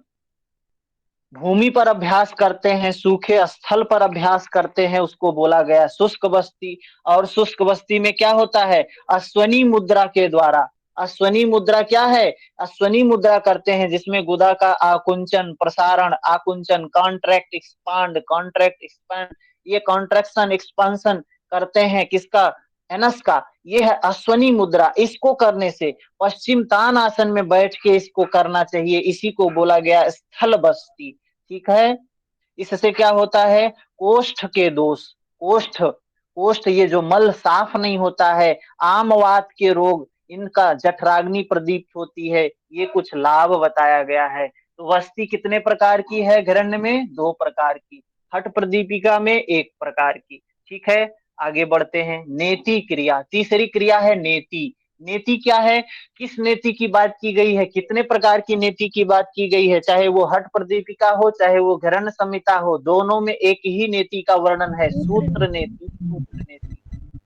S1: भूमि पर अभ्यास करते हैं, सूखे स्थल पर अभ्यास करते हैं, उसको बोला गया शुष्क बस्ती। और शुष्क बस्ती में क्या होता है? अश्वनी मुद्रा के द्वारा। अश्वनी मुद्रा क्या है? अश्वनी मुद्रा करते हैं, जिसमें गुदा का आकुंचन, प्रसारण, आकुंचन, कॉन्ट्रैक्ट, एक्सपांड, कॉन्ट्रैक्ट, एक्सपांड, ये कॉन्ट्रैक्शन एक्सपांशन करते हैं किसका, एनस का, ये है अश्वनी मुद्रा। इसको करने से पश्चिम तान आसन में बैठ के इसको करना चाहिए, इसी को बोला गया स्थल बस्ती। ठीक है, इससे क्या होता है, कोष्ठ के दोष, कोष्ठ कोष्ठ ये जो मल साफ नहीं होता है, आमवात के रोग, इनका जठराग्नि प्रदीप्त होती है, ये कुछ लाभ बताया गया है। तो वस्ती कितने प्रकार की है घिरण्य में, 2 प्रकार की, हठ प्रदीपिका में 1 प्रकार की। ठीक है, आगे बढ़ते हैं। नेति क्रिया, तीसरी क्रिया है नेति। नेति क्या है, किस नेति की बात की गई है, कितने प्रकार की नेति की बात की गई है, चाहे वो हठ प्रदीपिका हो चाहे वो घिरण्य संहिता हो, दोनों में एक ही नेति का वर्णन है, सूत्र नेति, सूत्र नेति।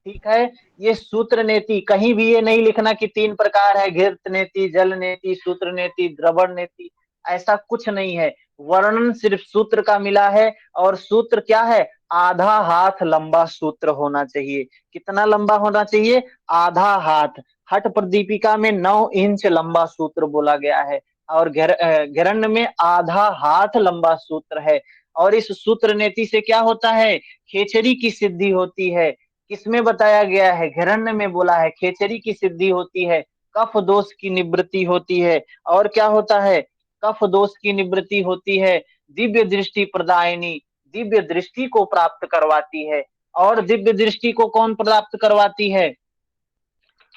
S1: ठीक है, ये सूत्र नेति, कहीं भी ये नहीं लिखना कि 3 प्रकार है, घृत नेति, जल नेति, सूत्र नेति, द्रवण नेति, ऐसा कुछ नहीं है, वर्णन सिर्फ सूत्र का मिला है। और सूत्र क्या है, आधा हाथ लंबा सूत्र होना चाहिए। कितना लंबा होना चाहिए, आधा हाथ। हठ प्रदीपिका में 9 इंच लंबा सूत्र बोला गया है, और घिरण्य में आधा हाथ लंबा सूत्र है। और इस सूत्र नेति से क्या होता है, खेचरी की सिद्धि होती है। किसमें बताया गया है, घिरण्य में बोला है, खेचरी की सिद्धि होती है, कफ दोष की निवृत्ति होती है, और क्या होता है, कफ दोष की निवृत्ति होती है, दिव्य दृष्टि प्रदायिनी, दिव्य दृष्टि को प्राप्त करवाती है। और दिव्य दृष्टि को कौन प्राप्त करवाती है,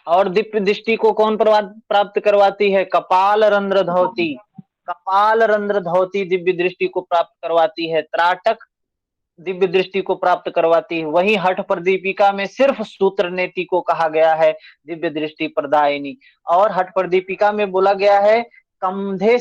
S1: और दिव्य दृष्टि को कौन प्राप्त करवाती है, कपाल रंध्र धौती, कपाल रंध्र धौती दिव्य दृष्टि को प्राप्त करवाती है, त्राटक दिव्य दृष्टि को प्राप्त करवाती है। वही हठ प्रदीपिका में सिर्फ सूत्र नेति को कहा गया है दिव्य दृष्टि प्रदायिनी। और हठ प्रदीपिका में बोला गया है कंधे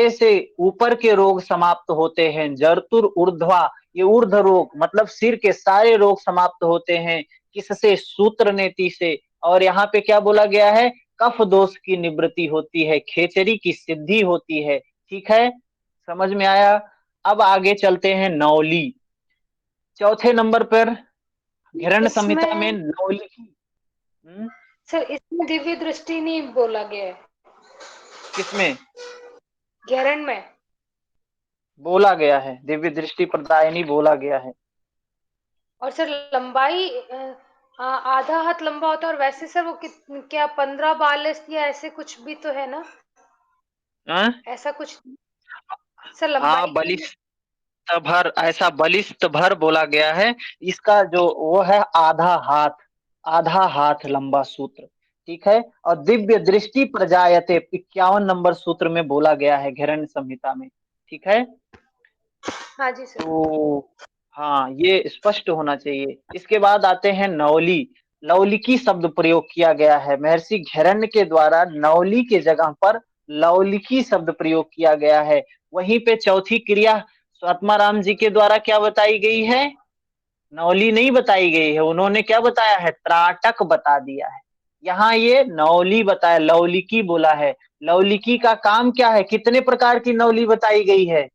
S1: से ऊपर के रोग समाप्त होते हैं, जरतुर ऊर्ध्वा, ये ऊर्ध्व रोग मतलब सिर के सारे रोग समाप्त होते हैं, किससे, सूत्र नेति से। और यहाँ पे क्या बोला गया है, कफ दोष की निवृत्ति होती है, खेचरी की सिद्धि होती है। ठीक है, समझ में आया। अब आगे चलते हैं नौली, चौथे नंबर पर घिरण्य संहिता में नौली की।
S2: सर इसमें दिव्य दृष्टि नहीं बोला गया है,
S1: किसमें,
S2: घिरण्य में
S1: बोला गया है, दिव्य दृष्टि प्रदायिनी बोला गया है।
S2: और सर लंबाई आधा हाथ लंबा होता है, और वैसे सर वो क्या 15-42 या ऐसे कुछ भी तो है ना, ऐसा कुछ सर लंबाई।
S1: हाँ, बलिष्ठ भर, ऐसा बलिष्ठ भर बोला गया है। इसका जो वो है आधा हाथ लंबा सूत्र। ठीक है, और दिव्य दृष्टि प्रजायते 51 नंबर सूत्र में बोला गया है घिरण्य संहिता में। ठीक है,
S2: हाँ जी सर।
S1: तो हाँ, ये स्पष्ट होना चाहिए। इसके बाद आते हैं नौली, लौलिकी शब्द प्रयोग किया गया है, महर्षि घिरण्य के द्वारा नौली के जगह पर लौलिकी शब्द प्रयोग किया गया है। वहीं पे चौथी क्रिया स्वात्माराम जी के द्वारा क्या बताई गई है, नौली नहीं बताई गई है, उन्होंने क्या बताया है, त्राटक बता दिया है। यहाँ ये नौली बताया, लौलिकी बोला है। लौलिकी का काम क्या है, कितने प्रकार की नौली बताई गई है,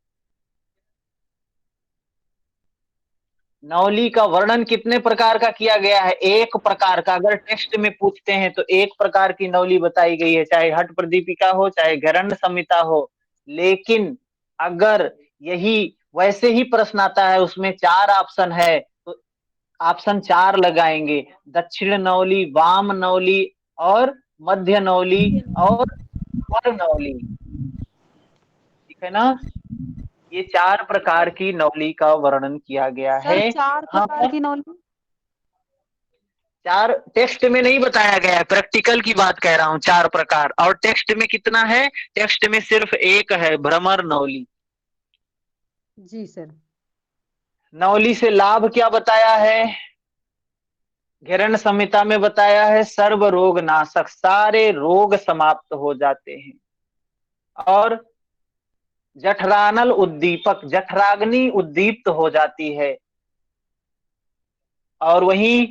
S1: नौली का वर्णन कितने प्रकार का किया गया है, 1 प्रकार का। अगर टेक्स्ट में पूछते हैं तो 1 प्रकार की नौली बताई गई है, चाहे हठ प्रदीपिका हो चाहे घिरण्य संहिता हो। लेकिन अगर यही वैसे ही प्रश्न आता है, उसमें 4 ऑप्शन है, तो ऑप्शन 4 लगाएंगे, दक्षिण नौली, वाम नौली, और मध्य नौली, और वर नौली। ठीक है ना, ये 4 प्रकार की नौली का वर्णन किया गया है।
S7: 4 प्रकार की नौली,
S1: 4 टेक्स्ट में नहीं बताया गया है, प्रैक्टिकल की बात कह रहा हूँ, 4 प्रकार। और टेक्स्ट में कितना है, टेक्स्ट में सिर्फ 1 है, भ्रमर नौली।
S7: जी सर।
S1: नौली से लाभ क्या बताया है, घिरण्य संहिता में बताया है सर्व रोग नाशक, सारे रोग समाप्त हो जाते हैं। और जठरानल उद्दीपक, जठराग्नि उद्दीप्त हो जाती है। और वहीं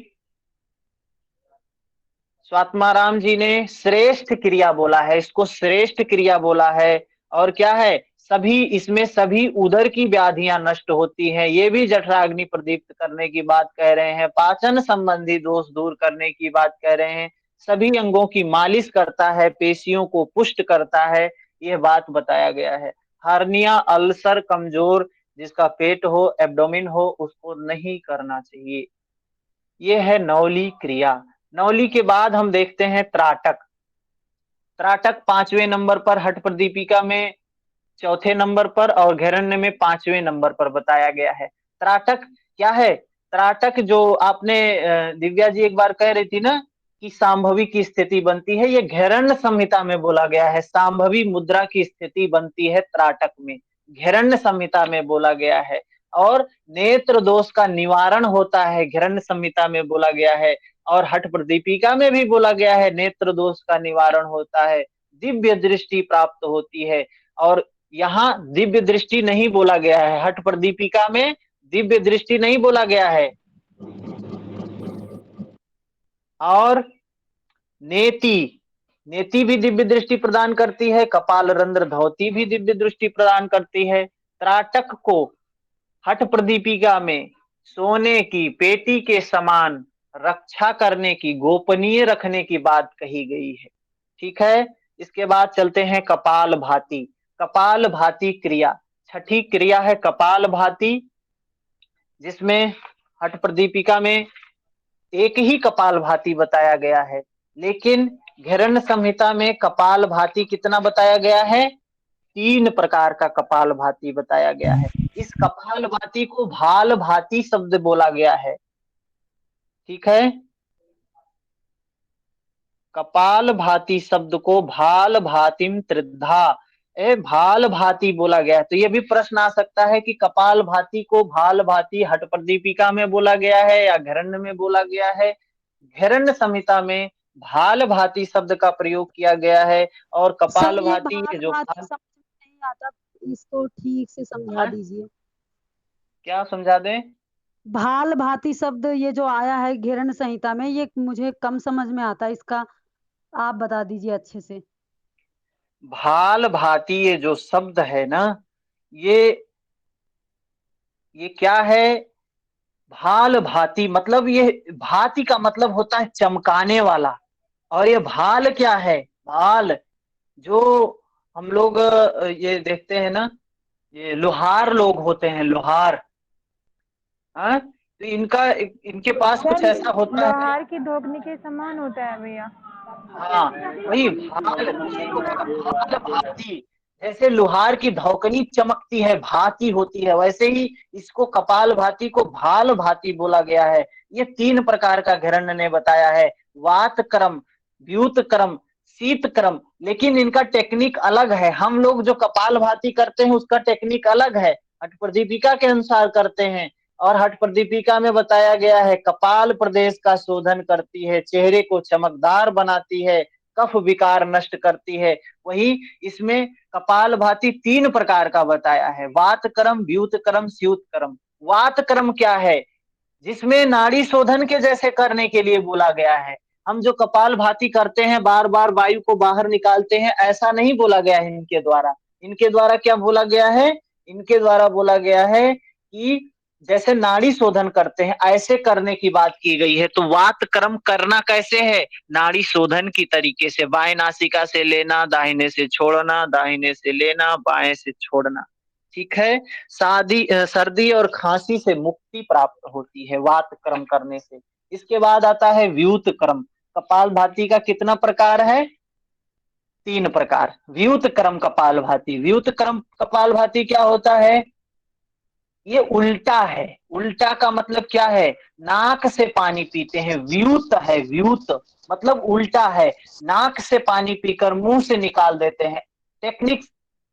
S1: स्वात्माराम जी ने श्रेष्ठ क्रिया बोला है, इसको श्रेष्ठ क्रिया बोला है। और क्या है, सभी इसमें सभी उदर की व्याधियां नष्ट होती हैं, ये भी जठराग्नि प्रदीप्त करने की बात कह रहे हैं, पाचन संबंधी दोष दूर करने की बात कह रहे हैं, सभी अंगों की मालिश करता है, पेशियों को पुष्ट करता है, यह बात बताया गया है। हर्निया, अल्सर, कमजोर जिसका पेट हो, एब्डोमेन हो, उसको नहीं करना चाहिए। ये है नौली क्रिया। नौली के बाद हम देखते हैं त्राटक। त्राटक 5वें नंबर पर, हठ प्रदीपिका में 4थे नंबर पर और घेरण्य में 5वें नंबर पर बताया गया है। त्राटक क्या है? त्राटक जो आपने दिव्या जी एक बार कह रही थी ना कि सांभवी की स्थिति बनती है, ये घेरण्य संहिता में बोला गया है। सांभवी मुद्रा की स्थिति बनती है त्राटक में, घेरण्य संहिता में बोला गया है। और नेत्र दोष का निवारण होता है, घेरण्य संहिता में बोला गया है। और हठ प्रदीपिका में भी बोला गया है, नेत्र दोष का निवारण होता है, दिव्य दृष्टि प्राप्त होती है। और यहाँ दिव्य दृष्टि नहीं बोला गया है, हठ प्रदीपिका में दिव्य दृष्टि नहीं बोला गया है। और नेति, नेति भी दिव्य दृष्टि प्रदान करती है। कपाल रंध्र धौती भी दिव्य दृष्टि प्रदान करती है। त्राटक को हठ प्रदीपिका में सोने की पेटी के समान रक्षा करने की, गोपनीय रखने की बात कही गई है। ठीक है, इसके बाद चलते हैं कपाल भाती। कपाल भाती क्रिया, छठी क्रिया है कपाल भाती, जिसमें हठ प्रदीपिका में एक ही कपाल भाती बताया गया है, लेकिन घेरण्य संहिता में कपाल भाती कितना बताया गया है? 3 प्रकार का कपाल भाती बताया गया है। इस कपाल भाती को भाल भाती शब्द बोला गया है। ठीक है, कपाल भाती शब्द को भाल भातिम त्रिधा, भाल भाती बोला गया है। तो ये भी प्रश्न आ सकता है कि कपाल भाती को भाल भाती हठ प्रदीपिका में बोला गया है या घेरण्य में बोला गया है? घेरण्य संहिता में भाल भाती शब्द का प्रयोग किया गया है। और कपाल भाती जो
S9: नहीं आता, इसको ठीक से समझा दीजिए।
S1: क्या समझा दें?
S9: भाल भाती शब्द ये जो आया है घेरण्य संहिता में, ये मुझे कम समझ में आता है, इसका आप बता दीजिए अच्छे से।
S1: भाल भाती ये जो शब्द है ना, ये क्या है? भाल भाती मतलब, ये भाती का मतलब होता है चमकाने वाला। और ये भाल क्या है? भाल जो हम लोग ये देखते हैं ना, ये लोहार लोग होते हैं, लोहार। हाँ, तो इनके पास कुछ ऐसा होता है,
S10: लोहार की धोखनी के समान होता है भैया।
S1: हाँ वही भाल, उसी को भाल भाती। जैसे लोहार की धौकनी चमकती है, भाती होती है, वैसे ही इसको कपाल भाती को भाल भाती बोला गया है। ये 3 प्रकार का घेरण्य ने बताया है, वात क्रम, व्युत क्रम, शीत क्रम। लेकिन इनका टेक्निक अलग है। हम लोग जो कपाल भाती करते हैं उसका टेक्निक अलग है, हठ प्रदीपिका के अनुसार करते हैं। और हठ प्रदीपिका में बताया गया है कपाल प्रदेश का शोधन करती है, चेहरे को चमकदार बनाती है, कफ विकार नष्ट करती है। वही इसमें कपाल भाती 3 प्रकार का बताया है, वात क्रम, व्युत क्रम, स्यूत क्रम। वात क्रम क्या है? जिसमें नाड़ी शोधन के जैसे करने के लिए बोला गया है। हम जो कपाल भाती करते हैं, बार बार वायु को बाहर निकालते हैं, ऐसा नहीं बोला गया है इनके द्वारा। इनके द्वारा क्या बोला गया है? इनके द्वारा बोला गया है कि जैसे नाड़ी शोधन करते हैं ऐसे करने की बात की गई है। तो वात क्रम करना कैसे है? नाड़ी शोधन की तरीके से, बाएं नासिका से लेना, दाहिने से छोड़ना, दाहिने से लेना, बाएं से छोड़ना। ठीक है, सर्दी और खांसी से मुक्ति प्राप्त होती है वात क्रम करने से। इसके बाद आता है व्युत क्रम। कपाल भाती का कितना प्रकार है? 3 प्रकार। व्युत क्रम कपाल भाती, व्युत क्रम कपाल भाती क्या होता है? ये उल्टा है। उल्टा का मतलब क्या है? नाक से पानी पीते हैं, व्युत है, व्युत मतलब उल्टा है, नाक से पानी पीकर मुंह से निकाल देते हैं। टेक्निक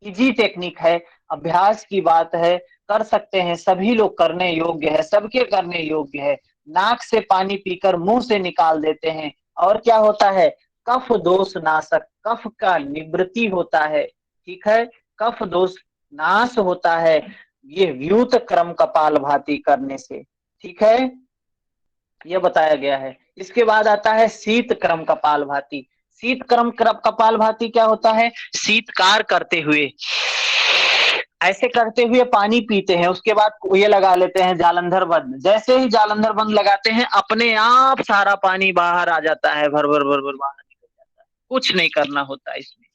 S1: इजी टेक्निक है, अभ्यास की बात है, कर सकते हैं, सभी लोग करने योग्य है, सबके करने योग्य है। नाक से पानी पीकर मुंह से निकाल देते हैं। और क्या होता है? कफ दोष नाशक, कफ का निवृत्ति होता है। ठीक है, कफ दोष नाश होता है ये व्युत क्रम कपाल भाती करने से। ठीक है, यह बताया गया है। इसके बाद आता है शीत क्रम कपाल भाती। शीत क्रम कपाल भाती क्या होता है? शीतकार करते हुए, ऐसे करते हुए पानी पीते हैं, उसके बाद ये लगा लेते हैं जालंधर बंद। जैसे ही जालंधर बंद लगाते हैं, अपने आप सारा पानी बाहर आ जाता है, भर भर भर भर बाहर निकल जाता है, कुछ नहीं करना होता इसमें।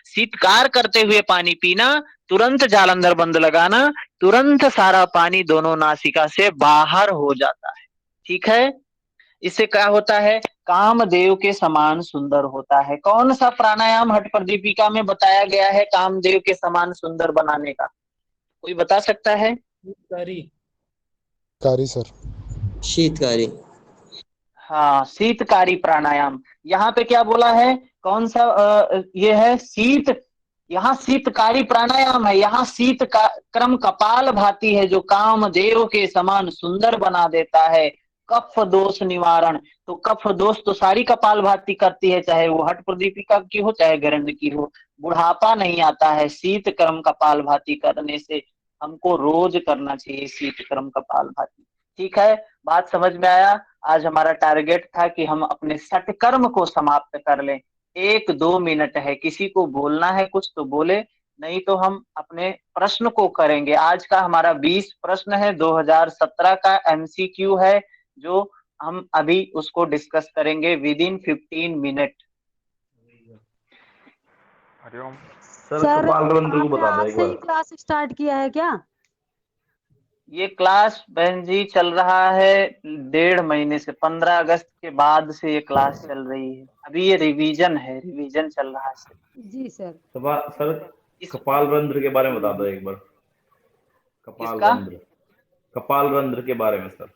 S1: शीतकार करते हुए पानी पीना, तुरंत जालंधर बंद लगाना, तुरंत सारा पानी दोनों नासिका से बाहर हो जाता है। ठीक है, इससे क्या होता है, कामदेव के समान सुंदर होता है। कौन सा प्राणायाम हठ प्रदीपिका में बताया गया है कामदेव के समान सुंदर बनाने का, कोई बता सकता है?
S3: कारी सर।
S6: शीतकारी।
S1: हाँ, शीतकारी प्राणायाम। यहाँ पे क्या बोला है, कौन सा ये है शीत, यहाँ शीतकारी प्राणायाम है। यहाँ शीत का क्रम कपाल भाती है जो कामदेव के समान सुंदर बना देता है। कफ दोष निवारण, तो कफ दोष तो सारी कपाल भाती करती है, चाहे वो हठ प्रदीपिका की हो चाहे गरंड की हो। बुढ़ापा नहीं आता है शीत क्रम कपाल भाती करने से। हमको रोज करना चाहिए शीत क्रम कपाल भाती। ठीक है, बात समझ में आया। आज हमारा टारगेट था कि हम अपने सटकर्म को समाप्त कर लें। 1-2 मिनट है, किसी को बोलना है कुछ तो बोले, नहीं तो हम अपने प्रश्न को करेंगे। आज का हमारा 20 प्रश्न है, 2017 का एमसीक्यू है, जो हम अभी उसको डिस्कस करेंगे विद इन 15 मिनट।
S4: सर कपाल रंध्र को बता दो
S9: आज
S4: एक
S9: से ही
S4: बार।
S9: क्लास स्टार्ट किया है क्या?
S1: ये क्लास बहन जी चल रहा है 1.5 महीने से, 15 अगस्त के बाद से ये क्लास चल रही है। अभी ये रिवीजन है, रिवीजन चल रहा है सर।
S9: जी सर।
S4: सर कपाल रंध्र के बारे में बता दो एक बार। कपाल
S1: किसका?
S4: रंध्र, कपाल रंध्र के बारे में सर।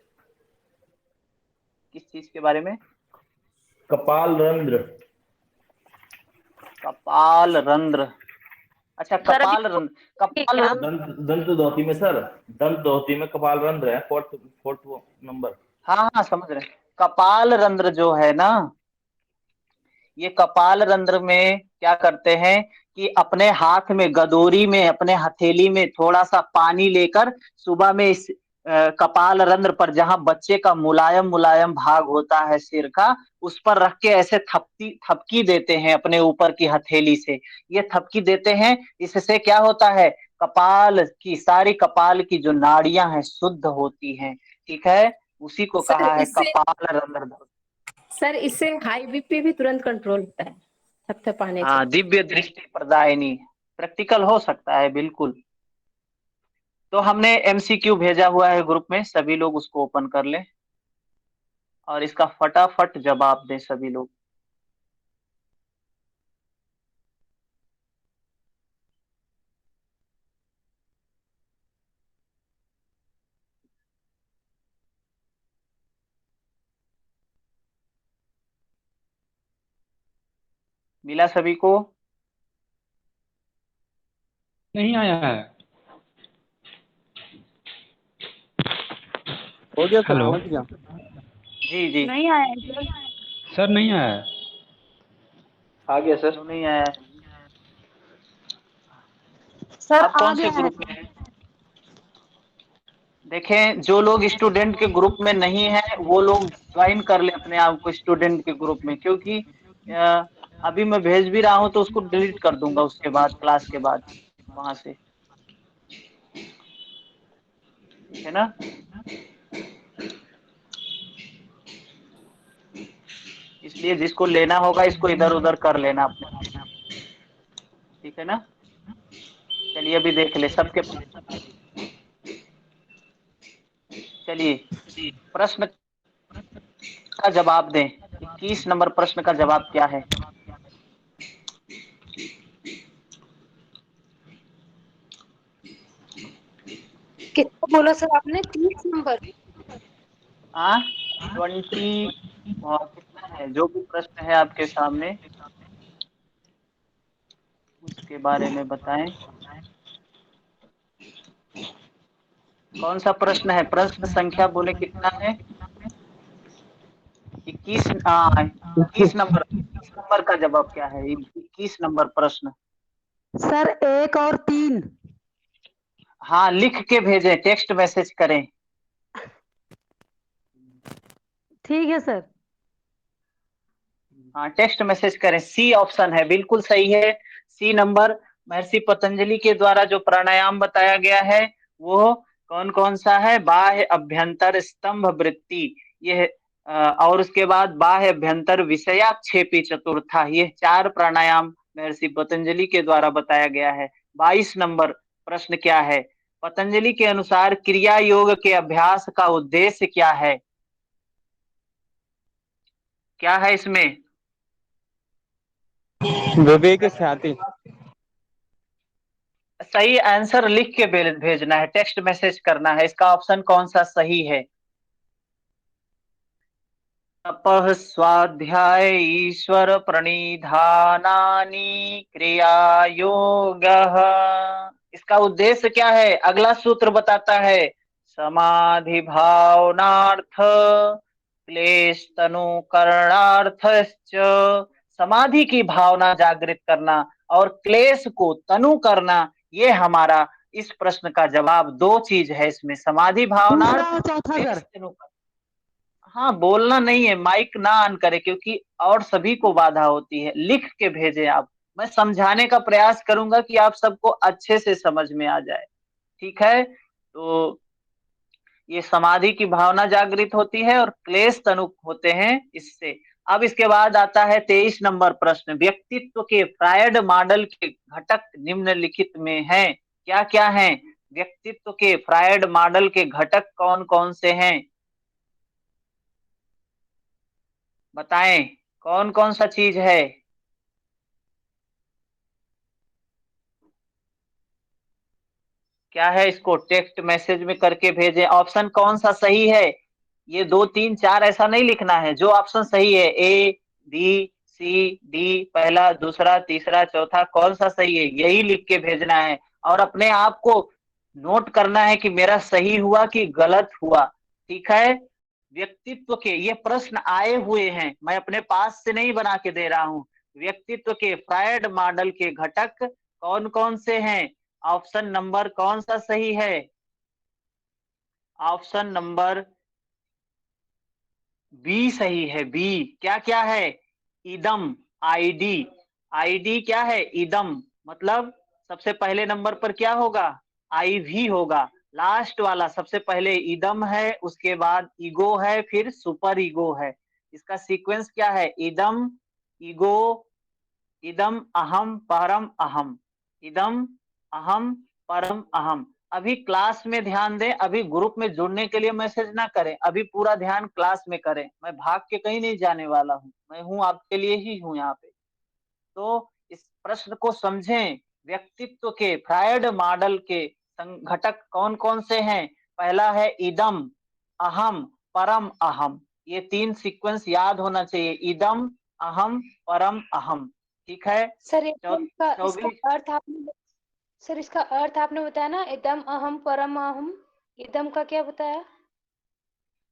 S1: किस चीज के बारे में?
S4: कपाल रंध्र।
S1: कपाल रंध्र, अच्छा कपाल रंध्र, कपाल रंध्र।
S4: दंत धोती में सर, दंत धोती में कपाल रंध्र है, फोर्थ नंबर।
S1: हाँ हाँ समझ रहे। कपाल रंध्र जो है ना, ये कपाल रंध्र में क्या करते हैं कि अपने हाथ में गदोरी में, अपने हथेली में थोड़ा सा पानी लेकर सुबह में इस कपाल रंध्र पर, जहां बच्चे का मुलायम मुलायम भाग होता है सिर का, उस पर रख के ऐसे थपकी देते हैं अपने ऊपर की हथेली से। ये थपकी देते हैं, इससे क्या होता है, कपाल की सारी, कपाल की जो नाड़ियां हैं शुद्ध होती हैं। ठीक है, उसी को कहा है कपाल रंध्र।
S11: सर इससे हाई बीपी भी तुरंत कंट्रोल होता है थपथपाने से।
S1: हाँ, दिव्य दृष्टि प्रदायिनी, प्रैक्टिकल हो सकता है बिल्कुल। तो हमने एमसीक्यू भेजा हुआ है ग्रुप में, सभी लोग उसको ओपन कर लें और इसका फटाफट जवाब दें सभी लोग। मिला सभी को?
S5: नहीं आया है।
S3: हो गया सर,
S5: हेलो
S3: पहुंच गया।
S1: जी जी,
S10: नहीं आया सर।
S5: सर, नहीं आया है।
S1: आ गया सर। क्यों नहीं आया?
S9: सर
S1: आप
S9: आ
S1: कौन से
S9: गया है।
S1: ग्रुप में हैं? देखें, जो लोग स्टूडेंट के ग्रुप में नहीं है वो लोग ज्वाइन कर ले अपने आप को स्टूडेंट के ग्रुप में, क्योंकि अभी मैं भेज भी रहा हूं तो उसको डिलीट कर दूंगा उसके बाद, क्लास के बाद वहां से, है ना। इसलिए जिसको लेना होगा इसको इधर उधर कर लेना अपने, ठीक है ना। चलिए अभी देख ले सबके। चलिए प्रश्न का जवाब दें। 21 नंबर प्रश्न का जवाब क्या है?
S2: कितना बोला सर आपने? 30 नंबर?
S1: 20 कितना है, जो भी प्रश्न है आपके सामने उसके बारे में बताएं। कौन सा प्रश्न है? प्रश्न संख्या बोले कितना है? 21 नंबर। 21 नंबर का जवाब क्या है? 21 नंबर प्रश्न।
S9: सर 1 और 3।
S1: हाँ, लिख के भेजें, टेक्स्ट मैसेज करें।
S9: ठीक है सर।
S1: हाँ, टेक्स्ट मैसेज करें। सी ऑप्शन है, बिल्कुल सही है। सी नंबर महर्षि पतंजलि के द्वारा जो प्राणायाम बताया गया है वो कौन कौन सा है? बाह्य अभ्यंतर स्तंभ वृत्ति, ये और उसके बाद बाह्य अभ्यंतर विषयाक्षेपी चतुर्था, ये 4 प्राणायाम महर्षि पतंजलि के द्वारा बताया गया है। 22 नंबर प्रश्न क्या है? पतंजलि के अनुसार क्रिया योग के अभ्यास का उद्देश्य क्या है? क्या है इसमें?
S5: विवेक ख्याति।
S1: सही आंसर लिख के भेजना है, टेक्स्ट मैसेज करना है। इसका ऑप्शन कौन सा सही है? तपः स्वाध्याय ईश्वर प्रणिधानानि क्रिया योगः। इसका उद्देश्य क्या है? अगला सूत्र बताता है, समाधि भावनार्थ क्लेश तनुकरणार्थश्च। समाधि की भावना जागृत करना और क्लेश को तनु करना, ये हमारा इस प्रश्न का जवाब। दो चीज है इसमें, समाधि भावनार्थ, क्लेश तनुकरण। हाँ, बोलना नहीं है, माइक ना ऑन करे क्योंकि और सभी को बाधा होती है। लिख के भेजे आप, मैं समझाने का प्रयास करूंगा कि आप सबको अच्छे से समझ में आ जाए। ठीक है, तो ये समाधि की भावना जागृत होती है और क्लेश तनुक होते हैं इससे। अब इसके बाद आता है 23 नंबर प्रश्न, व्यक्तित्व के फ्रायड मॉडल के घटक निम्नलिखित में हैं। क्या क्या हैं? व्यक्तित्व के फ्रायड मॉडल के घटक कौन कौन से हैं? बताएं, कौन कौन सा चीज है? क्या है? इसको टेक्स्ट मैसेज में करके भेजें। ऑप्शन कौन सा सही है? ये 2 3 4 ऐसा नहीं लिखना है, जो ऑप्शन सही है, ए बी सी डी, पहला दूसरा तीसरा चौथा, कौन सा सही है यही लिख के भेजना है। और अपने आप को नोट करना है कि मेरा सही हुआ कि गलत हुआ। ठीक है, व्यक्तित्व के ये प्रश्न आए हुए हैं, मैं अपने पास से नहीं बना के दे रहा हूं। व्यक्तित्व के फ्रायड मॉडल के घटक कौन कौन से हैं? ऑप्शन नंबर कौन सा सही है? ऑप्शन नंबर बी सही है, बी। क्या क्या है? इदम, आईडी। आईडी क्या है? इदम, मतलब सबसे पहले नंबर पर क्या होगा? आई भी होगा। लास्ट वाला सबसे पहले इदम है, उसके बाद ईगो है, फिर सुपर ईगो है। इसका सीक्वेंस क्या है? इदम, ईगो, इदम अहम परम अहम, इदम अहम परम अहम। अभी क्लास में ध्यान दें, अभी ग्रुप में जुड़ने के लिए मैसेज ना करें, अभी पूरा ध्यान क्लास में करें। मैं भाग के कहीं नहीं जाने वाला हूँ, मैं हूँ आपके लिए ही हूँ यहाँ पे। तो इस प्रश्न को समझें, व्यक्तित्व के फ्रायड मॉडल के घटक कौन कौन से हैं? पहला है इदम, अहम, परम अहम। ये 3 सीक्वेंस याद होना चाहिए, इदम, अहम, परम अहम। ठीक है
S2: सर इसका
S1: 24।
S2: अर्थ आपने सर इसका अर्थ आपने बताया ना, इदम अहम परम अहम। इदम का क्या बताया?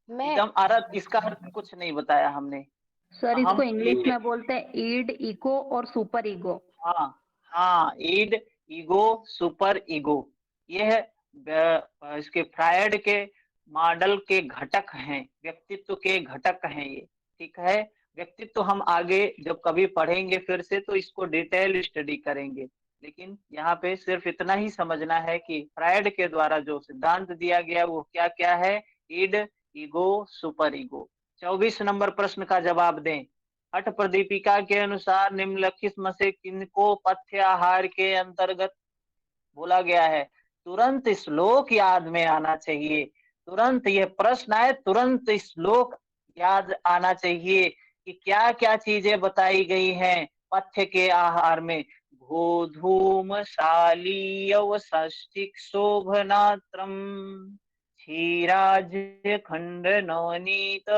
S2: मैं
S1: इदम अर्थ, इसका अर्थ कुछ नहीं बताया हमने।
S11: सर
S1: अहम
S11: इसको इंग्लिश में बोलते हैं ईड, इको और सुपर ईगो।
S1: हाँ हाँ, ईड, ईगो, सुपर ईगो, ये है इसके फ्रायड के मॉडल के घटक हैं, व्यक्तित्व के घटक हैं ये। ठीक है, व्यक्तित्व हम आगे जब कभी पढ़ेंगे फिर से तो इसको डिटेल स्टडी करेंगे, लेकिन यहाँ पे सिर्फ इतना ही समझना है कि फ्रायड के द्वारा जो सिद्धांत दिया गया वो क्या क्या है? ईड, ईगो, सुपर ईगो। 24 नंबर प्रश्न का जवाब दें। हठ प्रदीपिका के अनुसार निम्नलिखित में से किनको पथ्य आहार के अंतर्गत बोला गया है? तुरंत श्लोक याद में आना चाहिए, तुरंत ये प्रश्न आए तुरंत श्लोक याद आना चाहिए कि क्या क्या चीजें बताई गई हैं पथ्य के आहार में। गोधूम शालीय षष्ठिक शोभनात्रम, क्षीराज्य खंड नवनीत,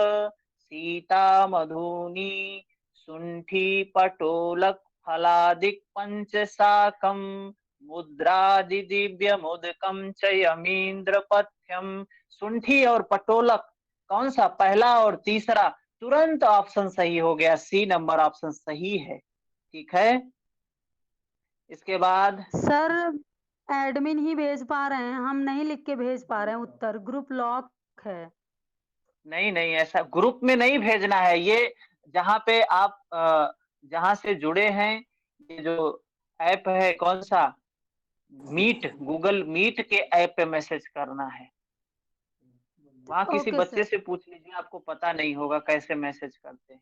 S1: सीता मधुनी, शुंठी पटोलक फलादिक पंचसाकम, मुद्रादि दिव्य मुदकम च यमींद्र पथ्यम। शुंठी और पटोलक कौन सा? पहला और तीसरा। तुरंत ऑप्शन सही हो गया, सी नंबर ऑप्शन सही है। ठीक है, इसके बाद
S9: सर एडमिन ही भेज पा रहे हैं, हम नहीं लिख के भेज पा रहे हैं उत्तर, ग्रुप लॉक है।
S1: नहीं नहीं, ऐसा ग्रुप में नहीं भेजना है, ये जहाँ पे आप जहाँ से जुड़े हैं, ये जो ऐप है कौन सा? मीट, गूगल मीट के ऐप पे मैसेज करना है। वहाँ किसी
S9: ओके
S1: बच्चे
S9: सर।
S1: से पूछ लीजिए, आपको पता नहीं होगा कैसे मैसेज करते हैं।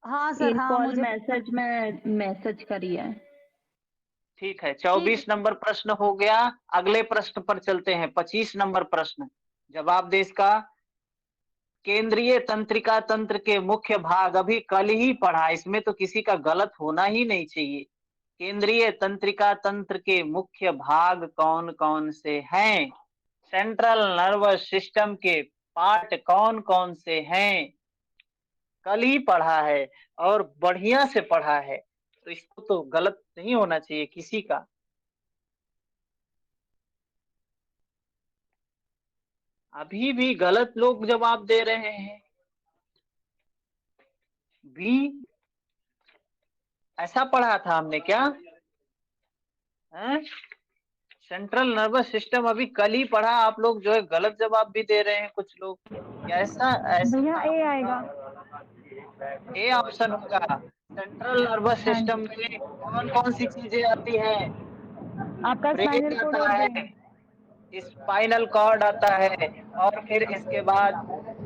S9: हाँ सर, हाँ
S11: कॉल
S9: मुझे
S11: मैसेज में मैसेज करिए।
S1: ठीक है, 24 नंबर प्रश्न हो गया। अगले प्रश्न पर चलते हैं, 25 नंबर प्रश्न। जवाब दे इसका। केंद्रीय तंत्रिका तंत्र के मुख्य भाग, अभी कल ही पढ़ा, इसमें तो किसी का गलत होना ही नहीं चाहिए। केंद्रीय तंत्रिका तंत्र के मुख्य भाग कौन कौन से हैं? सेंट्रल नर्वस सिस्टम के पार्ट कौन कौन से हैं? कल ही पढ़ा है और बढ़िया से पढ़ा है, तो इसको तो गलत नहीं होना चाहिए किसी का। अभी भी गलत लोग जवाब दे रहे हैं। भी ऐसा पढ़ा था हमने क्या? सेंट्रल नर्वस सिस्टम अभी कल ही पढ़ा, आप लोग जो है गलत जवाब भी दे रहे हैं कुछ लोग। कैसा ऐसा
S10: भैया ए आएगा।
S1: ए ऑप्शन होगा। सेंट्रल नर्वस
S10: हाँ
S1: सिस्टम
S10: जी,
S1: में कौन कौन सी चीजें आती हैं?
S10: आपका
S1: ब्रेन
S10: स्पाइनल कोड
S1: आता
S10: और
S1: है,
S10: ब्रेन।
S1: स्पाइनल कॉर्ड आता है, और फिर इसके बाद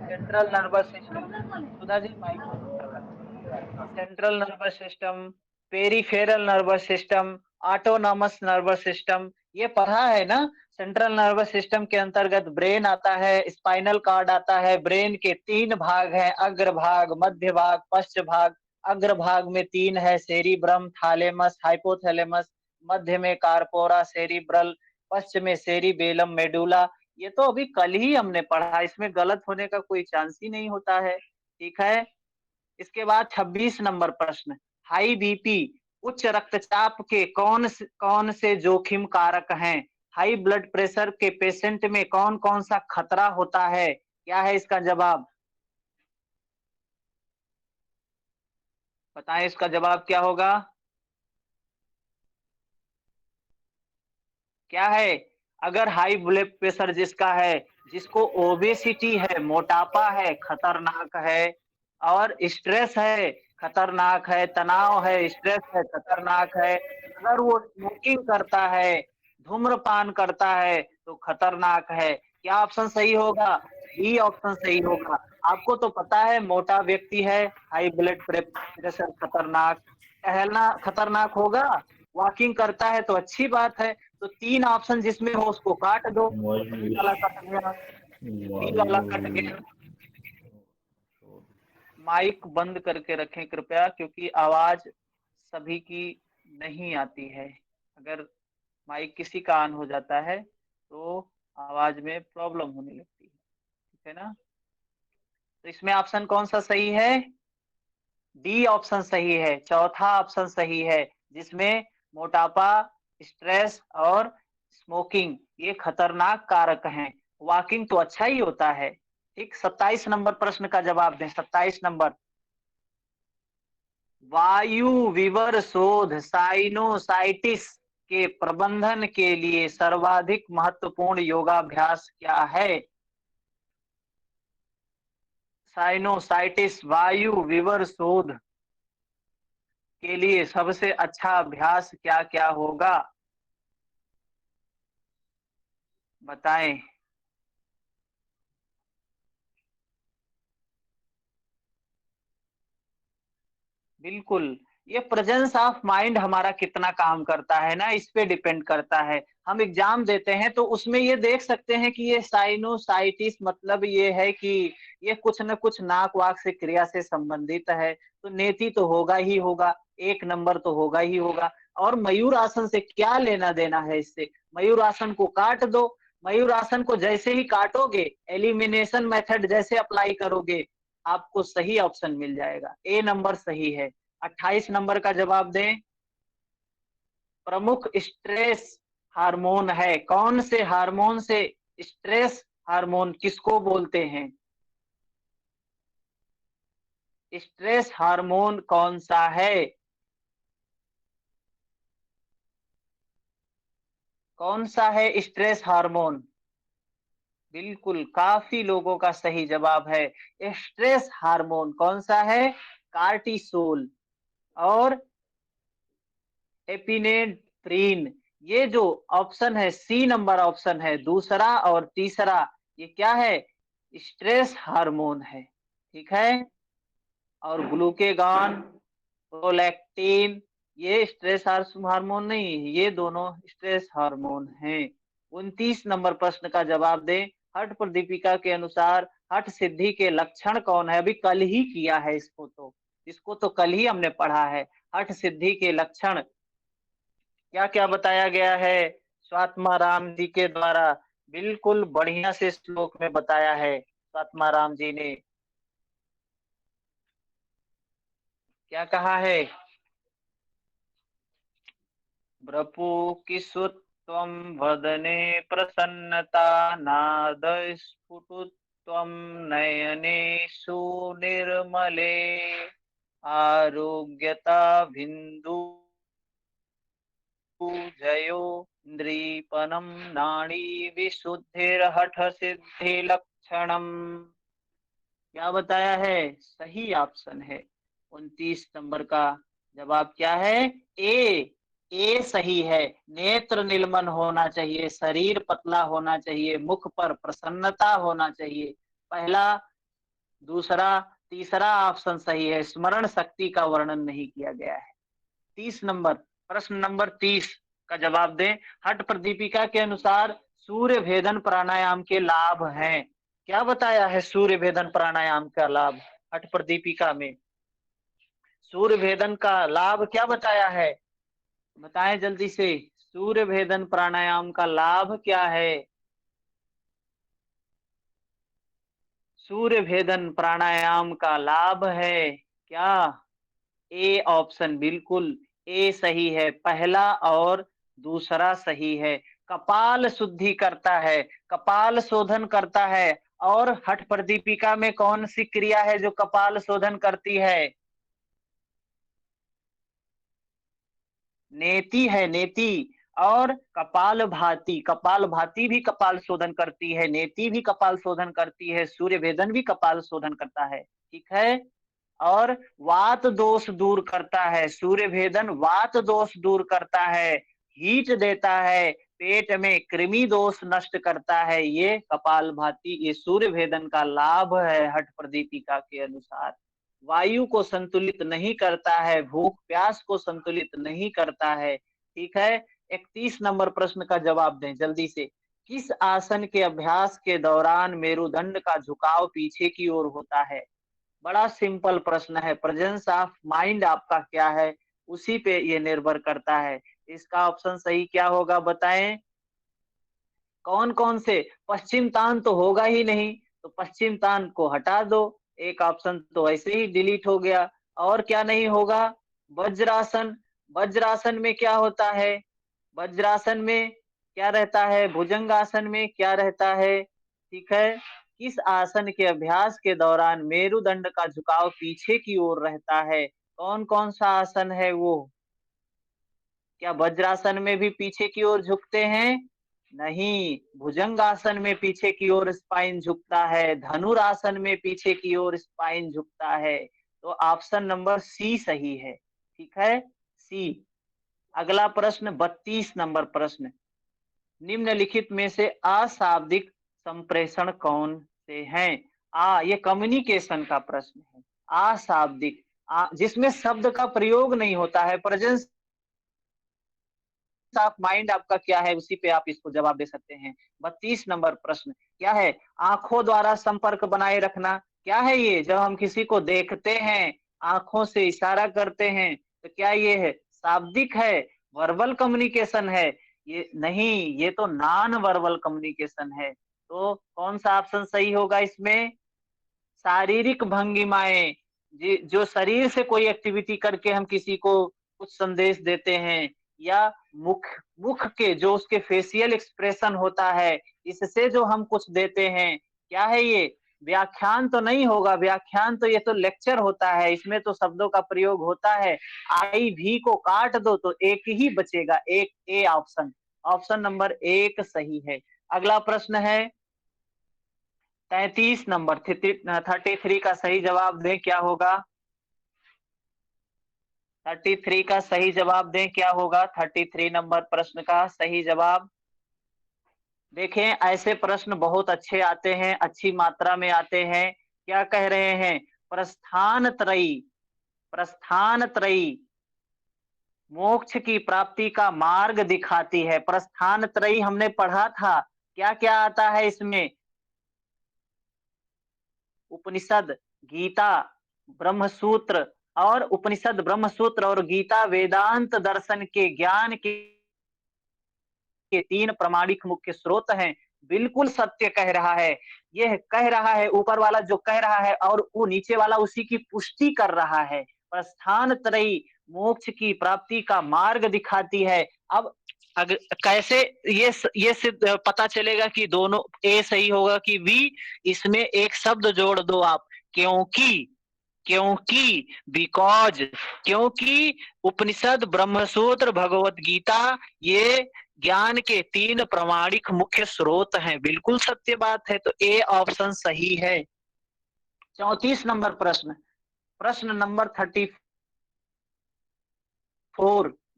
S1: central nervous system. Sudha ji mic बंद कर रखिए। Central nervous system, peripheral nervous system, autonomous nervous system, ये पढ़ा है ना। सेंट्रल नर्वस सिस्टम के अंतर्गत ब्रेन आता है, स्पाइनल कॉर्ड आता है। ब्रेन के 3 भाग हैं, अग्र भाग, मध्य भाग, पश्च भाग। अग्र भाग में 3 है, सेरिब्रम, थालेमस, हाइपोथैलेमस। मध्य में कार्पोरा सेरिब्रल, पश्चिम में सेरिबेलम, मेडुला। ये तो अभी कल ही हमने पढ़ा, इसमें गलत होने का कोई चांस ही नहीं होता है। ठीक है, इसके बाद 26 नंबर प्रश्न। हाई बीपी, उच्च रक्तचाप के कौन से जोखिम कारक हैं? हाई ब्लड प्रेशर के पेशेंट में कौन कौन सा खतरा होता है? क्या है इसका जवाब? बताएं, इसका जवाब क्या होगा? क्या है? अगर हाई ब्लड प्रेशर जिसका है, जिसको ओबेसिटी है, मोटापा है, खतरनाक है। और स्ट्रेस है, खतरनाक है। तनाव है, स्ट्रेस है, खतरनाक है। अगर वो स्मोकिंग करता है, धूम्रपान करता है, तो खतरनाक है। क्या ऑप्शन सही होगा? बी ऑप्शन सही होगा। आपको तो पता है मोटा व्यक्ति है, हाई ब्लड प्रेशर खतरनाक। टहलना खतरनाक होगा, वॉकिंग करता है तो अच्छी बात है। तो 3 ऑप्शन जिसमें हो उसको काट दो। बी
S4: वायु
S1: वाला कट गया, बी वाला
S4: वायु
S1: कट गया। माइक बंद करके रखें कृपया, क्योंकि आवाज सभी की नहीं आती है। अगर माइक किसी का ऑन हो जाता है तो आवाज में प्रॉब्लम होने लगती है। ठीक है ना? तो इसमें ऑप्शन कौन सा सही है? डी ऑप्शन सही है, चौथा ऑप्शन सही है, जिसमें मोटापा, स्ट्रेस और स्मोकिंग ये खतरनाक कारक हैं। वॉकिंग तो अच्छा ही होता है। ठीक, 27 नंबर प्रश्न का जवाब दें। 27 नंबर, वायु विवर शोध साइनोसाइटिस के प्रबंधन के लिए सर्वाधिक महत्वपूर्ण योगाभ्यास क्या है? साइनोसाइटिस, वायु विवर शोध के लिए सबसे अच्छा अभ्यास क्या क्या होगा? बताएं। बिल्कुल, ये प्रेजेंस ऑफ माइंड हमारा कितना काम करता है ना, इस पे डिपेंड करता है। हम एग्जाम देते हैं तो उसमें ये देख सकते हैं कि ये साइनोसाइटिस मतलब ये है कि ये कुछ न कुछ नाक वाक से क्रिया से संबंधित है, तो नेति तो होगा ही होगा, 1 नंबर तो होगा ही होगा। और मयूर आसन से क्या लेना देना है इससे? मयूर आसन को काट दो। मयूर आसन को जैसे ही काटोगे, एलिमिनेशन मेथड जैसे अप्लाई करोगे, आपको सही ऑप्शन मिल जाएगा। ए नंबर सही है। 28 नंबर का जवाब दें। प्रमुख स्ट्रेस हार्मोन है, कौन से हार्मोन से स्ट्रेस हार्मोन किसको बोलते हैं? स्ट्रेस हार्मोन कौन सा है? कौन सा है स्ट्रेस हार्मोन? बिल्कुल, काफी लोगों का सही जवाब है। स्ट्रेस हार्मोन कौन सा है? कार्टिसोल और एपिनेफ्रिन। ये जो ऑप्शन है, सी नंबर ऑप्शन है, दूसरा और तीसरा, ये क्या है? स्ट्रेस हार्मोन है। ठीक है, और ग्लूकेगॉन, प्रोलैक्टिन, ये स्ट्रेस हार्मोन नहीं है, ये दोनों स्ट्रेस हार्मोन हैं। 29 नंबर प्रश्न का जवाब दें। हठ प्रदीपिका के अनुसार हठ सिद्धि के लक्षण कौन है? अभी कल ही किया है इसको तो कल ही हमने पढ़ा है। हठ सिद्धि के लक्षण क्या क्या बताया गया है स्वात्मा राम जी के द्वारा? बिल्कुल बढ़िया से श्लोक में बताया है स्वात्मा राम जी ने। क्या कहा है? ब्रपु किशुत्वं वदने प्रसन्नता नाद स्फुटुत्वं नयने सुनिर्मले आरोग्यता बिंदु जयो इंद्रीपनम नाड़ी विशुद्धिर्हठ सिद्धि लक्षणम। क्या बताया है? सही ऑप्शन है 29 नंबर का जवाब क्या है? ए सही है। नेत्र निलमन होना चाहिए, शरीर पतला होना चाहिए, मुख पर प्रसन्नता होना चाहिए। पहला, दूसरा, तीसरा ऑप्शन सही है। स्मरण शक्ति का वर्णन नहीं किया गया है। 30 नंबर प्रश्न नंबर 30 का जवाब दें। हठ प्रदीपिका के अनुसार सूर्य भेदन प्राणायाम के लाभ हैं। क्या बताया है सूर्य भेदन प्राणायाम का लाभ? हठ प्रदीपिका में सूर्य भेदन का लाभ क्या बताया है? बताएं जल्दी से। सूर्य भेदन प्राणायाम का लाभ क्या है? सूर्य भेदन प्राणायाम का लाभ है क्या? ए ऑप्शन, बिल्कुल ए सही है। पहला और दूसरा सही है। कपाल शुद्धि करता है, कपाल शोधन करता है। और हठ प्रदीपिका में कौन सी क्रिया है जो कपाल शोधन करती है? नेति है, नेति। और कपाल भाती भी कपाल शोधन करती है, नेति भी कपाल शोधन करती है, सूर्य भेदन भी कपाल शोधन करता है। ठीक है। और वात दोष दूर करता है, सूर्य भेदन वात दोष दूर करता है, हीट देता है, पेट में कृमि दोष नष्ट करता है। ये कपाल भाती, ये सूर्य भेदन का लाभ है हठ प्रदीपिका के अनुसार। वायु को संतुलित नहीं करता है, भूख प्यास को संतुलित नहीं करता है। ठीक है। 31 नंबर प्रश्न का जवाब दें जल्दी से। किस आसन के अभ्यास के दौरान मेरुदंड का झुकाव पीछे की ओर होता है? बड़ा सिंपल प्रश्न है। प्रेजेंस ऑफ माइंड आपका क्या है उसी पे ये निर्भर करता है। इसका ऑप्शन सही क्या होगा बताएं? कौन कौन से? पश्चिम तान तो होगा ही नहीं, तो पश्चिम तान को हटा दो, एक ऑप्शन तो ऐसे ही डिलीट हो गया। और क्या नहीं होगा? वज्रासन। वज्रासन में क्या होता है? वज्रासन में क्या रहता है? भुजंगासन में क्या रहता है? ठीक है। किस आसन के अभ्यास के दौरान मेरुदंड का झुकाव पीछे की ओर रहता है? कौन कौन सा आसन है वो? क्या वज्रासन में भी पीछे की ओर झुकते हैं? नहीं। भुजंगासन में पीछे की ओर स्पाइन झुकता है, धनुरासन में पीछे की ओर स्पाइन झुकता है। तो ऑप्शन नंबर सी सही है। ठीक है, सी। अगला प्रश्न 32 नंबर प्रश्न। निम्नलिखित में से अशाब्दिक संप्रेषण कौन से हैं? ये कम्युनिकेशन का प्रश्न है। अशाब्दिक, जिसमें शब्द का प्रयोग नहीं होता है। प्रेजेंस ऑफ माइंड आपका क्या है उसी पे आप इसको जवाब दे सकते हैं। 32 नंबर प्रश्न क्या है? आंखों द्वारा संपर्क बनाए रखना। क्या है ये? जब हम किसी को देखते हैं, आंखों से इशारा करते हैं, तो क्या ये है शाब्दिक है, वर्बल कम्युनिकेशन है? ये नहीं, ये तो नॉन वर्बल कम्युनिकेशन है। तो कौन सा ऑप्शन सही होगा इसमें? शारीरिक भंगिमाएं, जो शरीर से कोई एक्टिविटी करके हम किसी को कुछ संदेश देते हैं, या मुख के जो उसके फेशियल एक्सप्रेशन होता है, इससे जो हम कुछ देते हैं। क्या है ये? व्याख्यान तो नहीं होगा, व्याख्यान तो ये तो लेक्चर होता है, इसमें तो शब्दों का प्रयोग होता है। आई भी को काट दो तो एक ही बचेगा, एक। ए ऑप्शन, ऑप्शन नंबर 1 सही है। अगला प्रश्न है 33 नंबर। 33 का सही जवाब दें क्या होगा? 33 का सही जवाब दें क्या होगा? 33 नंबर प्रश्न का सही जवाब देखें। ऐसे प्रश्न बहुत अच्छे आते हैं, अच्छी मात्रा में आते हैं। क्या कह रहे हैं? प्रस्थान त्रयी, प्रस्थान त्रयी मोक्ष की प्राप्ति का मार्ग दिखाती है। प्रस्थान त्रयी हमने पढ़ा था, क्या क्या आता है इसमें? उपनिषद, गीता, ब्रह्मसूत्र और उपनिषद, ब्रह्मसूत्र और गीता वेदांत दर्शन के ज्ञान के 3 प्रामाणिक मुख्य स्रोत हैं। बिल्कुल सत्य कह रहा है, यह कह रहा है ऊपर वाला जो कह रहा है, और वो नीचे वाला उसी की पुष्टि कर रहा है। प्रस्थान त्रयी मोक्ष की प्राप्ति का मार्ग दिखाती है। अब अगर कैसे ये सिद्ध पता चलेगा कि दोनों ए सही होगा कि बी? इसमें एक शब्द जोड़ दो आप, क्योंकि। क्योंकि, बिकॉज, क्योंकि उपनिषद, ब्रह्मसूत्र, भगवत गीता ये ज्ञान के 3 प्रामाणिक मुख्य स्रोत हैं। बिल्कुल सत्य बात है, तो ए ऑप्शन सही है। 34 नंबर प्रश्न, प्रश्न नंबर 34,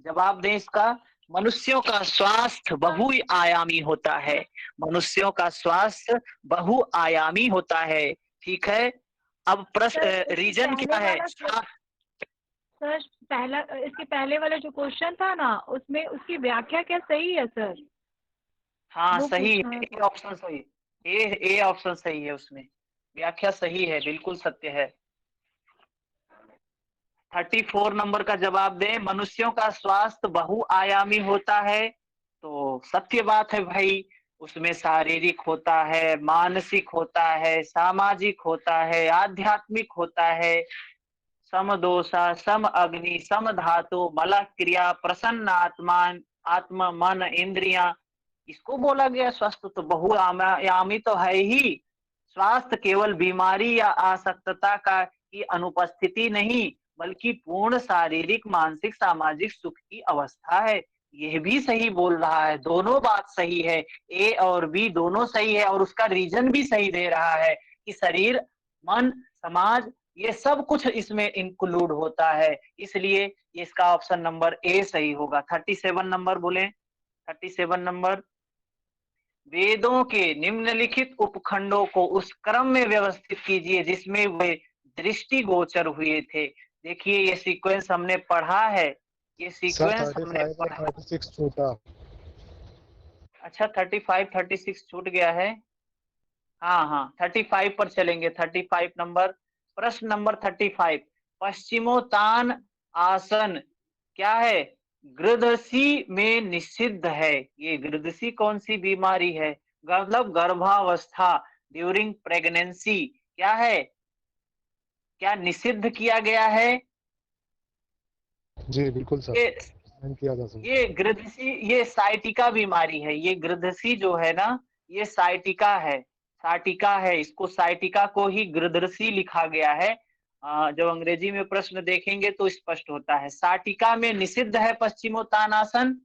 S1: जवाब दें इसका। मनुष्यों का स्वास्थ्य बहुआयामी होता है। मनुष्यों का स्वास्थ्य बहुआयामी होता है, ठीक है। अब प्रश्न रीजन क्या है?
S10: सर पहला, इसके पहले वाला जो क्वेश्चन था ना, उसमें उसकी व्याख्या क्या सही है सर?
S1: हाँ
S10: वो
S1: सही
S10: पूछना
S1: है,
S10: है।
S1: ए ऑप्शन सही, ए ऑप्शन सही है, उसमें व्याख्या सही है, बिल्कुल सत्य है। 34 नंबर का जवाब दें। मनुष्यों का स्वास्थ्य बहुआयामी होता है, तो सत्य बात है भाई। उसमें शारीरिक होता है, मानसिक होता है, सामाजिक होता है, आध्यात्मिक होता है, समदोषा, सम अग्नि, सम धातु, मल क्रिया, प्रसन्न आत्मा, मन, इंद्रियां, इसको बोला गया स्वस्थ। तो बहुआयामी तो है ही। स्वास्थ्य केवल बीमारी या आसक्तता का की अनुपस्थिति नहीं, बल्कि पूर्ण शारीरिक, मानसिक, सामाजिक सुख की अवस्था है। यह भी सही बोल रहा है, दोनों बात सही है, ए और बी दोनों सही है, और उसका रीजन भी सही दे रहा है कि शरीर, मन, समाज, ये सब कुछ इसमें इंक्लूड होता है। इसलिए इसका ऑप्शन नंबर ए सही होगा। 37 नंबर बोले, 37 नंबर, वेदों के निम्नलिखित उपखंडों को उस क्रम में व्यवस्थित कीजिए जिसमें वे दृष्टिगोचर हुए थे। देखिए ये सीक्वेंस हमने पढ़ा है, ये सीक्वेंस हमने पढ़ा।
S3: 36 छूटा।
S1: अच्छा 35, 36 छूट गया है। हाँ 35 पर चलेंगे। 35 नंबर, प्रश्न नंबर 35, पश्चिमोत्तान आसन क्या है? गृद्धसी में निषिद्ध है। ये गृद्धसी कौन सी बीमारी है? मतलब गर्भावस्था, ड्यूरिंग प्रेगनेंसी, क्या है? क्या निषिद्ध किया गया है?
S3: जी बिल्कुल सर, किया जा सकता।
S1: ये गृद्धसी, ये साइटिका बीमारी है। ये गृद्धसी जो है ना, ये साइटिका है, साइटिका है। इसको साइटिका को ही गृद्धसी लिखा गया है। जब अंग्रेजी में प्रश्न देखेंगे तो स्पष्ट होता है। साइटिका में निषिद्ध है पश्चिमोत्तान आसन,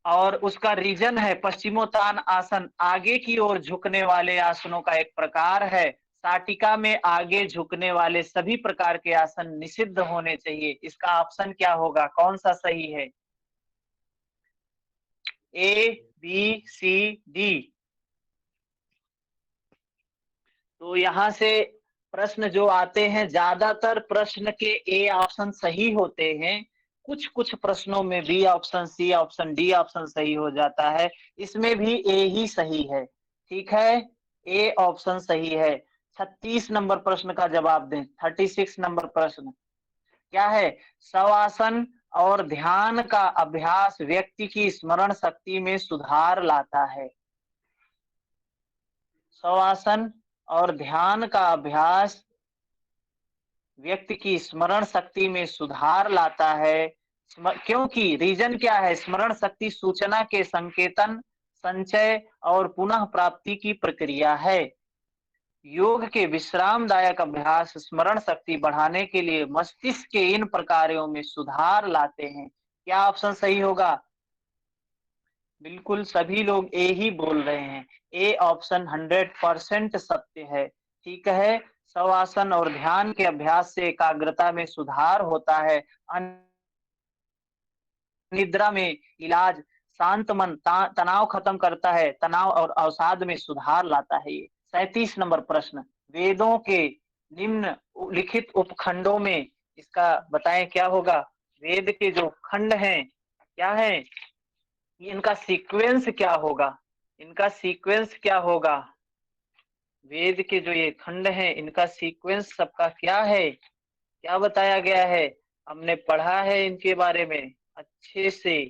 S1: और उसका रीजन है पश्चिमोत्तान आसन आगे की ओर झुकने वाले आसनों का एक प्रकार है। साटिका में आगे झुकने वाले सभी प्रकार के आसन निषिद्ध होने चाहिए। इसका ऑप्शन क्या होगा, कौन सा सही है? ए, बी, सी, डी। तो यहां से प्रश्न जो आते हैं, ज्यादातर प्रश्न के ए ऑप्शन सही होते हैं। कुछ कुछ प्रश्नों में B option, C option, D option सही हो जाता है। इसमें भी ए ही सही है, ठीक है, ए ऑप्शन सही है। 36 नंबर प्रश्न का जवाब दें। 36 नंबर प्रश्न क्या है? शवासन और ध्यान का अभ्यास व्यक्ति की स्मरण शक्ति में सुधार लाता है। शवासन और ध्यान का अभ्यास व्यक्ति की स्मरण शक्ति में सुधार लाता है। क्योंकि रीजन क्या है? स्मरण शक्ति सूचना के संकेतन, संचय और पुनः प्राप्ति की प्रक्रिया है। योग के विश्रामदायक अभ्यास स्मरण शक्ति बढ़ाने के लिए मस्तिष्क के इन प्रकारों में सुधार लाते हैं। क्या ऑप्शन सही होगा? बिल्कुल सभी लोग ए ही बोल रहे हैं। ए ऑप्शन 100% सत्य है, ठीक है। शवासन और ध्यान के अभ्यास से एकाग्रता में सुधार होता है, निद्रा में इलाज, शांत मन, तनाव खत्म करता है, तनाव और अवसाद में सुधार लाता है। ये 37 नंबर प्रश्न, वेदों के निम्न लिखित उपखंडों में, इसका बताएं क्या होगा? वेद के जो खंड हैं क्या है, इनका सीक्वेंस क्या होगा, इनका सीक्वेंस क्या होगा, वेद के जो ये खंड हैं इनका सीक्वेंस सबका क्या है, क्या बताया गया है, हमने पढ़ा है इनके बारे में अच्छे से।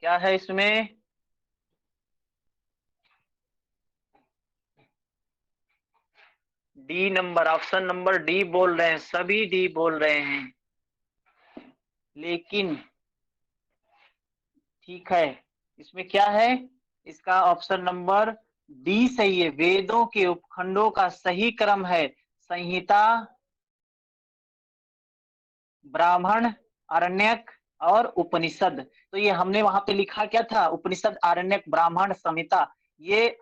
S1: क्या है इसमें, D number, option number D बोल रहे हैं, सभी डी बोल रहे हैं। लेकिन ठीक है, इसमें क्या है, इसका ऑप्शन नंबर डी सही है। वेदों के उपखंडों का सही क्रम है संहिता, ब्राह्मण, आरण्यक और उपनिषद। तो ये हमने वहां पे लिखा क्या था, उपनिषद, आरण्यक, ब्राह्मण, संहिता, ये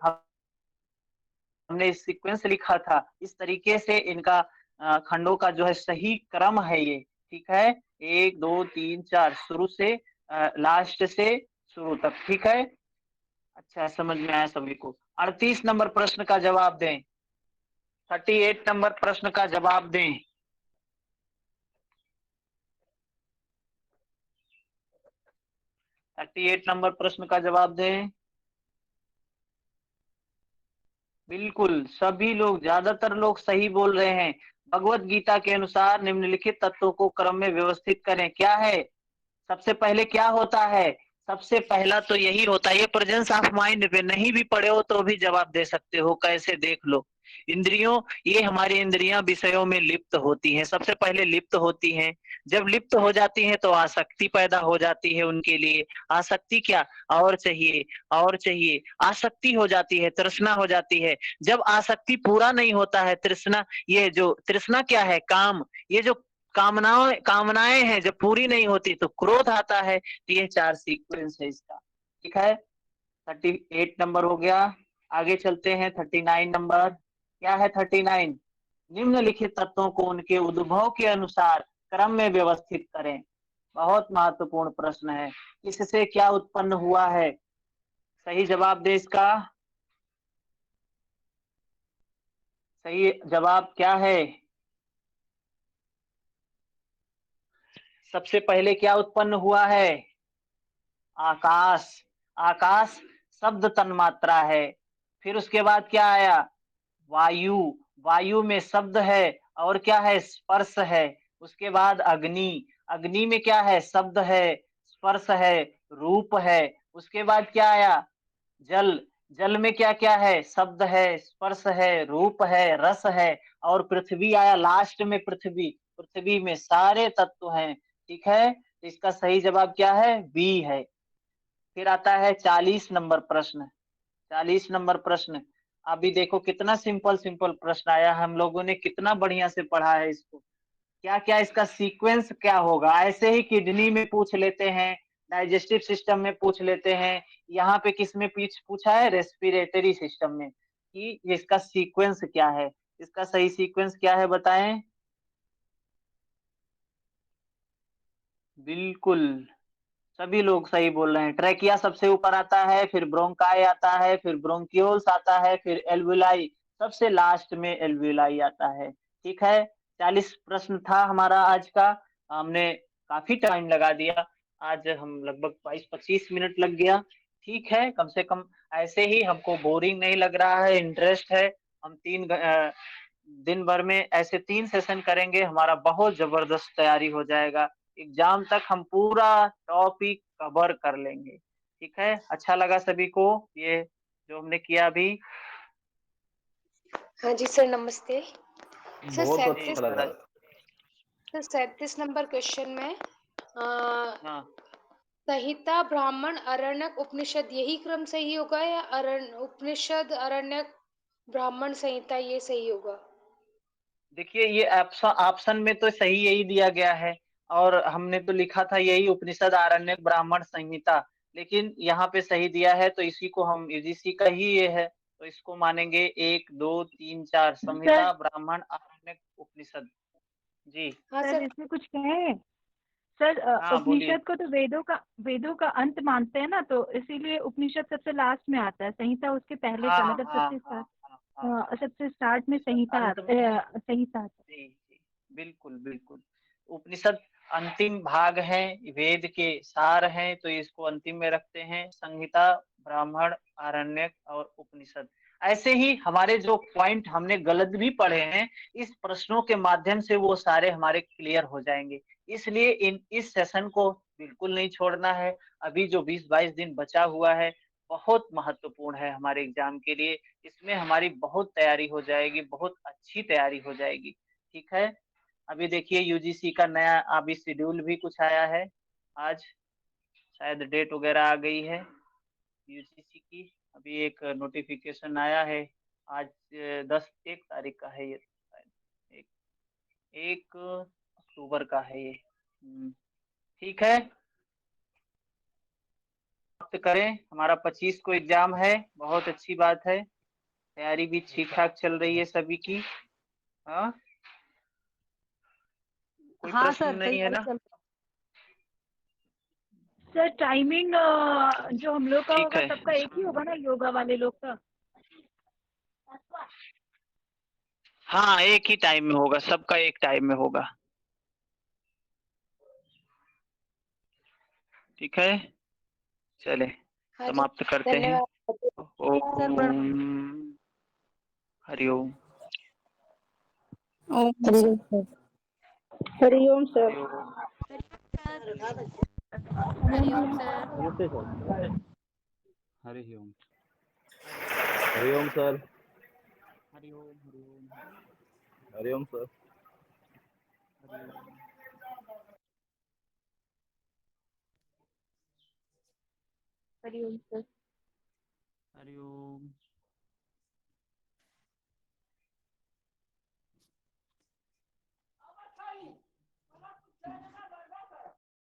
S1: हमने सीक्वेंस लिखा था। इस तरीके से इनका खंडों का जो है सही क्रम है ये, ठीक है, 1 2 3 4, शुरू से लास्ट से शुरू तक, ठीक है। अच्छा, समझ में आया सभी को। 38 नंबर प्रश्न का जवाब दें, 38 नंबर प्रश्न का जवाब दें। थर्टी 38 नंबर प्रश्न का जवाब दें। बिल्कुल सभी लोग, ज्यादातर लोग सही बोल रहे हैं। भगवत गीता के अनुसार निम्नलिखित तत्वों को क्रम में व्यवस्थित करें। क्या है, सबसे पहले क्या होता है, सबसे पहला तो यही होता है, ये प्रेजेंस ऑफ माइंड पे नहीं भी पढ़े हो तो भी जवाब दे सकते हो, कैसे देख लो। इंद्रियों, ये हमारी इंद्रियां विषयों में लिप्त होती हैं, सबसे पहले लिप्त होती हैं। जब लिप्त हो जाती हैं तो आसक्ति पैदा हो जाती है उनके लिए। आसक्ति क्या, और चाहिए और चाहिए, आसक्ति हो जाती है, तृष्णा हो जाती है। जब आसक्ति पूरा नहीं होता है, तृष्णा, ये जो तृष्णा क्या है, काम, ये जो कामनाएं हैं जब पूरी नहीं होती तो क्रोध आता है। तो ये 4 सीक्वेंस है इसका, ठीक है। 38 नंबर हो गया, आगे चलते हैं 39 नंबर। क्या है 39, निम्नलिखित तत्वों को उनके उद्भव के अनुसार क्रम में व्यवस्थित करें। बहुत महत्वपूर्ण प्रश्न है, इससे क्या उत्पन्न हुआ है, सही जवाब दे इसका। सही जवाब क्या है, सबसे पहले क्या उत्पन्न हुआ है, आकाश। आकाश शब्द तन्मात्रा है। फिर उसके बाद क्या आया, वायु। वायु में शब्द है और क्या है, स्पर्श है। उसके बाद अग्नि। अग्नि में क्या है, शब्द है, स्पर्श है, रूप है। उसके बाद क्या आया, जल। जल में क्या क्या है, शब्द है, स्पर्श है, रूप है, रस है। और पृथ्वी आया लास्ट में, पृथ्वी। पृथ्वी में सारे तत्व हैं, ठीक है। तो इसका सही जवाब क्या है, बी है। फिर आता है 40 नंबर प्रश्न। 40 नंबर प्रश्न, अभी देखो कितना सिंपल सिंपल प्रश्न आया, हम लोगों ने कितना बढ़िया से पढ़ा है इसको। क्या क्या इसका सीक्वेंस क्या होगा, ऐसे ही किडनी में पूछ लेते हैं, डाइजेस्टिव सिस्टम में पूछ लेते हैं, यहाँ पे किस में पूछा है, रेस्पिरेटरी सिस्टम में, कि इसका सीक्वेंस क्या है। इसका सही सीक्वेंस क्या है बताएं। बिल्कुल सभी लोग सही बोल रहे हैं। ट्रैकिया सबसे ऊपर आता है, फिर ब्रोंकाई आता है, फिर ब्रोंकियोल्स आता है, फिर एल्वुलाई, सबसे लास्ट में एल्वुलाई आता है, ठीक है। 40 प्रश्न था हमारा आज का, हमने काफी टाइम लगा दिया आज, हम लगभग 22-25 मिनट लग गया, ठीक है। कम से कम ऐसे ही हमको बोरिंग नहीं लग रहा है, इंटरेस्ट है। हम दिन भर में ऐसे 3 सेशन करेंगे, हमारा बहुत जबरदस्त तैयारी हो जाएगा। एग्जाम तक हम पूरा टॉपिक कवर कर लेंगे, ठीक है। अच्छा लगा सभी को ये जो हमने किया अभी।
S2: हाँ जी सर, नमस्ते सर।
S4: बहुत अच्छा लगा।
S2: सर 37 नंबर क्वेश्चन में
S1: हाँ,
S2: संहिता, ब्राह्मण, अरण्यक, उपनिषद, यही क्रम सही होगा या उपनिषद, अरण्यक, ब्राह्मण, संहिता, ये सही होगा।
S1: देखिए ये ऑप्शन में तो सही यही दिया गया है, और हमने तो लिखा था यही, उपनिषद, आरण्यक, ब्राह्मण, संहिता। लेकिन यहाँ पे सही दिया है तो इसी को हम, इसी का ही ये है, तो इसको मानेंगे। 1 2 3 4, संहिता, ब्राह्मण, आरण्यक, उपनिषद। जी
S2: हाँ
S10: सर
S2: सर।
S10: इसमें कुछ कहें सर,
S1: हाँ बोलिए।
S10: उपनिषद को तो वेदों का अंत मानते हैं ना, तो इसीलिए उपनिषद सबसे लास्ट में आता है, संहिता उसके पहले
S1: हाँ
S10: का,
S1: हाँ
S10: मतलब
S1: हाँ
S10: सबसे
S1: हाँ
S10: स्टार्ट। सबसे स्टार्ट में संहिता
S1: अंत में
S10: संहिता आता है।
S1: जी जी, बिल्कुल बिल्कुल। उपनिषद अंतिम भाग है, वेद के सार हैं, तो इसको अंतिम में रखते हैं। संहिता, ब्राह्मण, आरण्यक और उपनिषद। ऐसे ही हमारे जो पॉइंट हमने गलत भी पढ़े हैं, इस प्रश्नों के माध्यम से वो सारे हमारे क्लियर हो जाएंगे। इसलिए इस सेशन को बिल्कुल नहीं छोड़ना है। अभी जो 20-22 दिन बचा हुआ है, बहुत महत्वपूर्ण है हमारे एग्जाम के लिए। इसमें हमारी बहुत तैयारी हो जाएगी, बहुत अच्छी तैयारी हो जाएगी। ठीक है, अभी देखिए यूजीसी का नया अभी शेड्यूल भी कुछ आया है। आज शायद डेट वगैरह आ गई है यूजीसी की। अभी एक नोटिफिकेशन आया है आज, 1 तारीख का है ये शायद, 1 अक्टूबर का है ये। ठीक है, प्राप्त करें। हमारा 25 को एग्जाम है, बहुत अच्छी बात है। तैयारी भी ठीक ठाक चल रही है सभी की। हाँ, कोई
S9: हाँ
S1: प्रश्न
S9: सर,
S1: नहीं है
S9: तैयारी
S1: ना?
S9: चल
S10: सर टाइमिंग जो हम लोग का
S1: ठीक
S10: होगा
S1: है,
S10: सबका एक ही होगा ना, योगा वाले लोग का?
S1: हाँ एक ही टाइम में होगा, सबका एक टाइम में होगा। ठीक है, चले
S2: हाँ जी,
S1: समाप्त करते हैं।
S2: धन्यवाद।
S9: सर प्रणाम।
S1: Om Hariom.
S11: Hariom sir. Hariom sir.
S1: Hariom.
S7: Hariom sir.
S5: Hari Om.
S4: Hariom sir.
S5: Hariom Hariom
S4: Hariom sir.
S5: Hariom.
S10: Hariom sir.
S5: Hariom.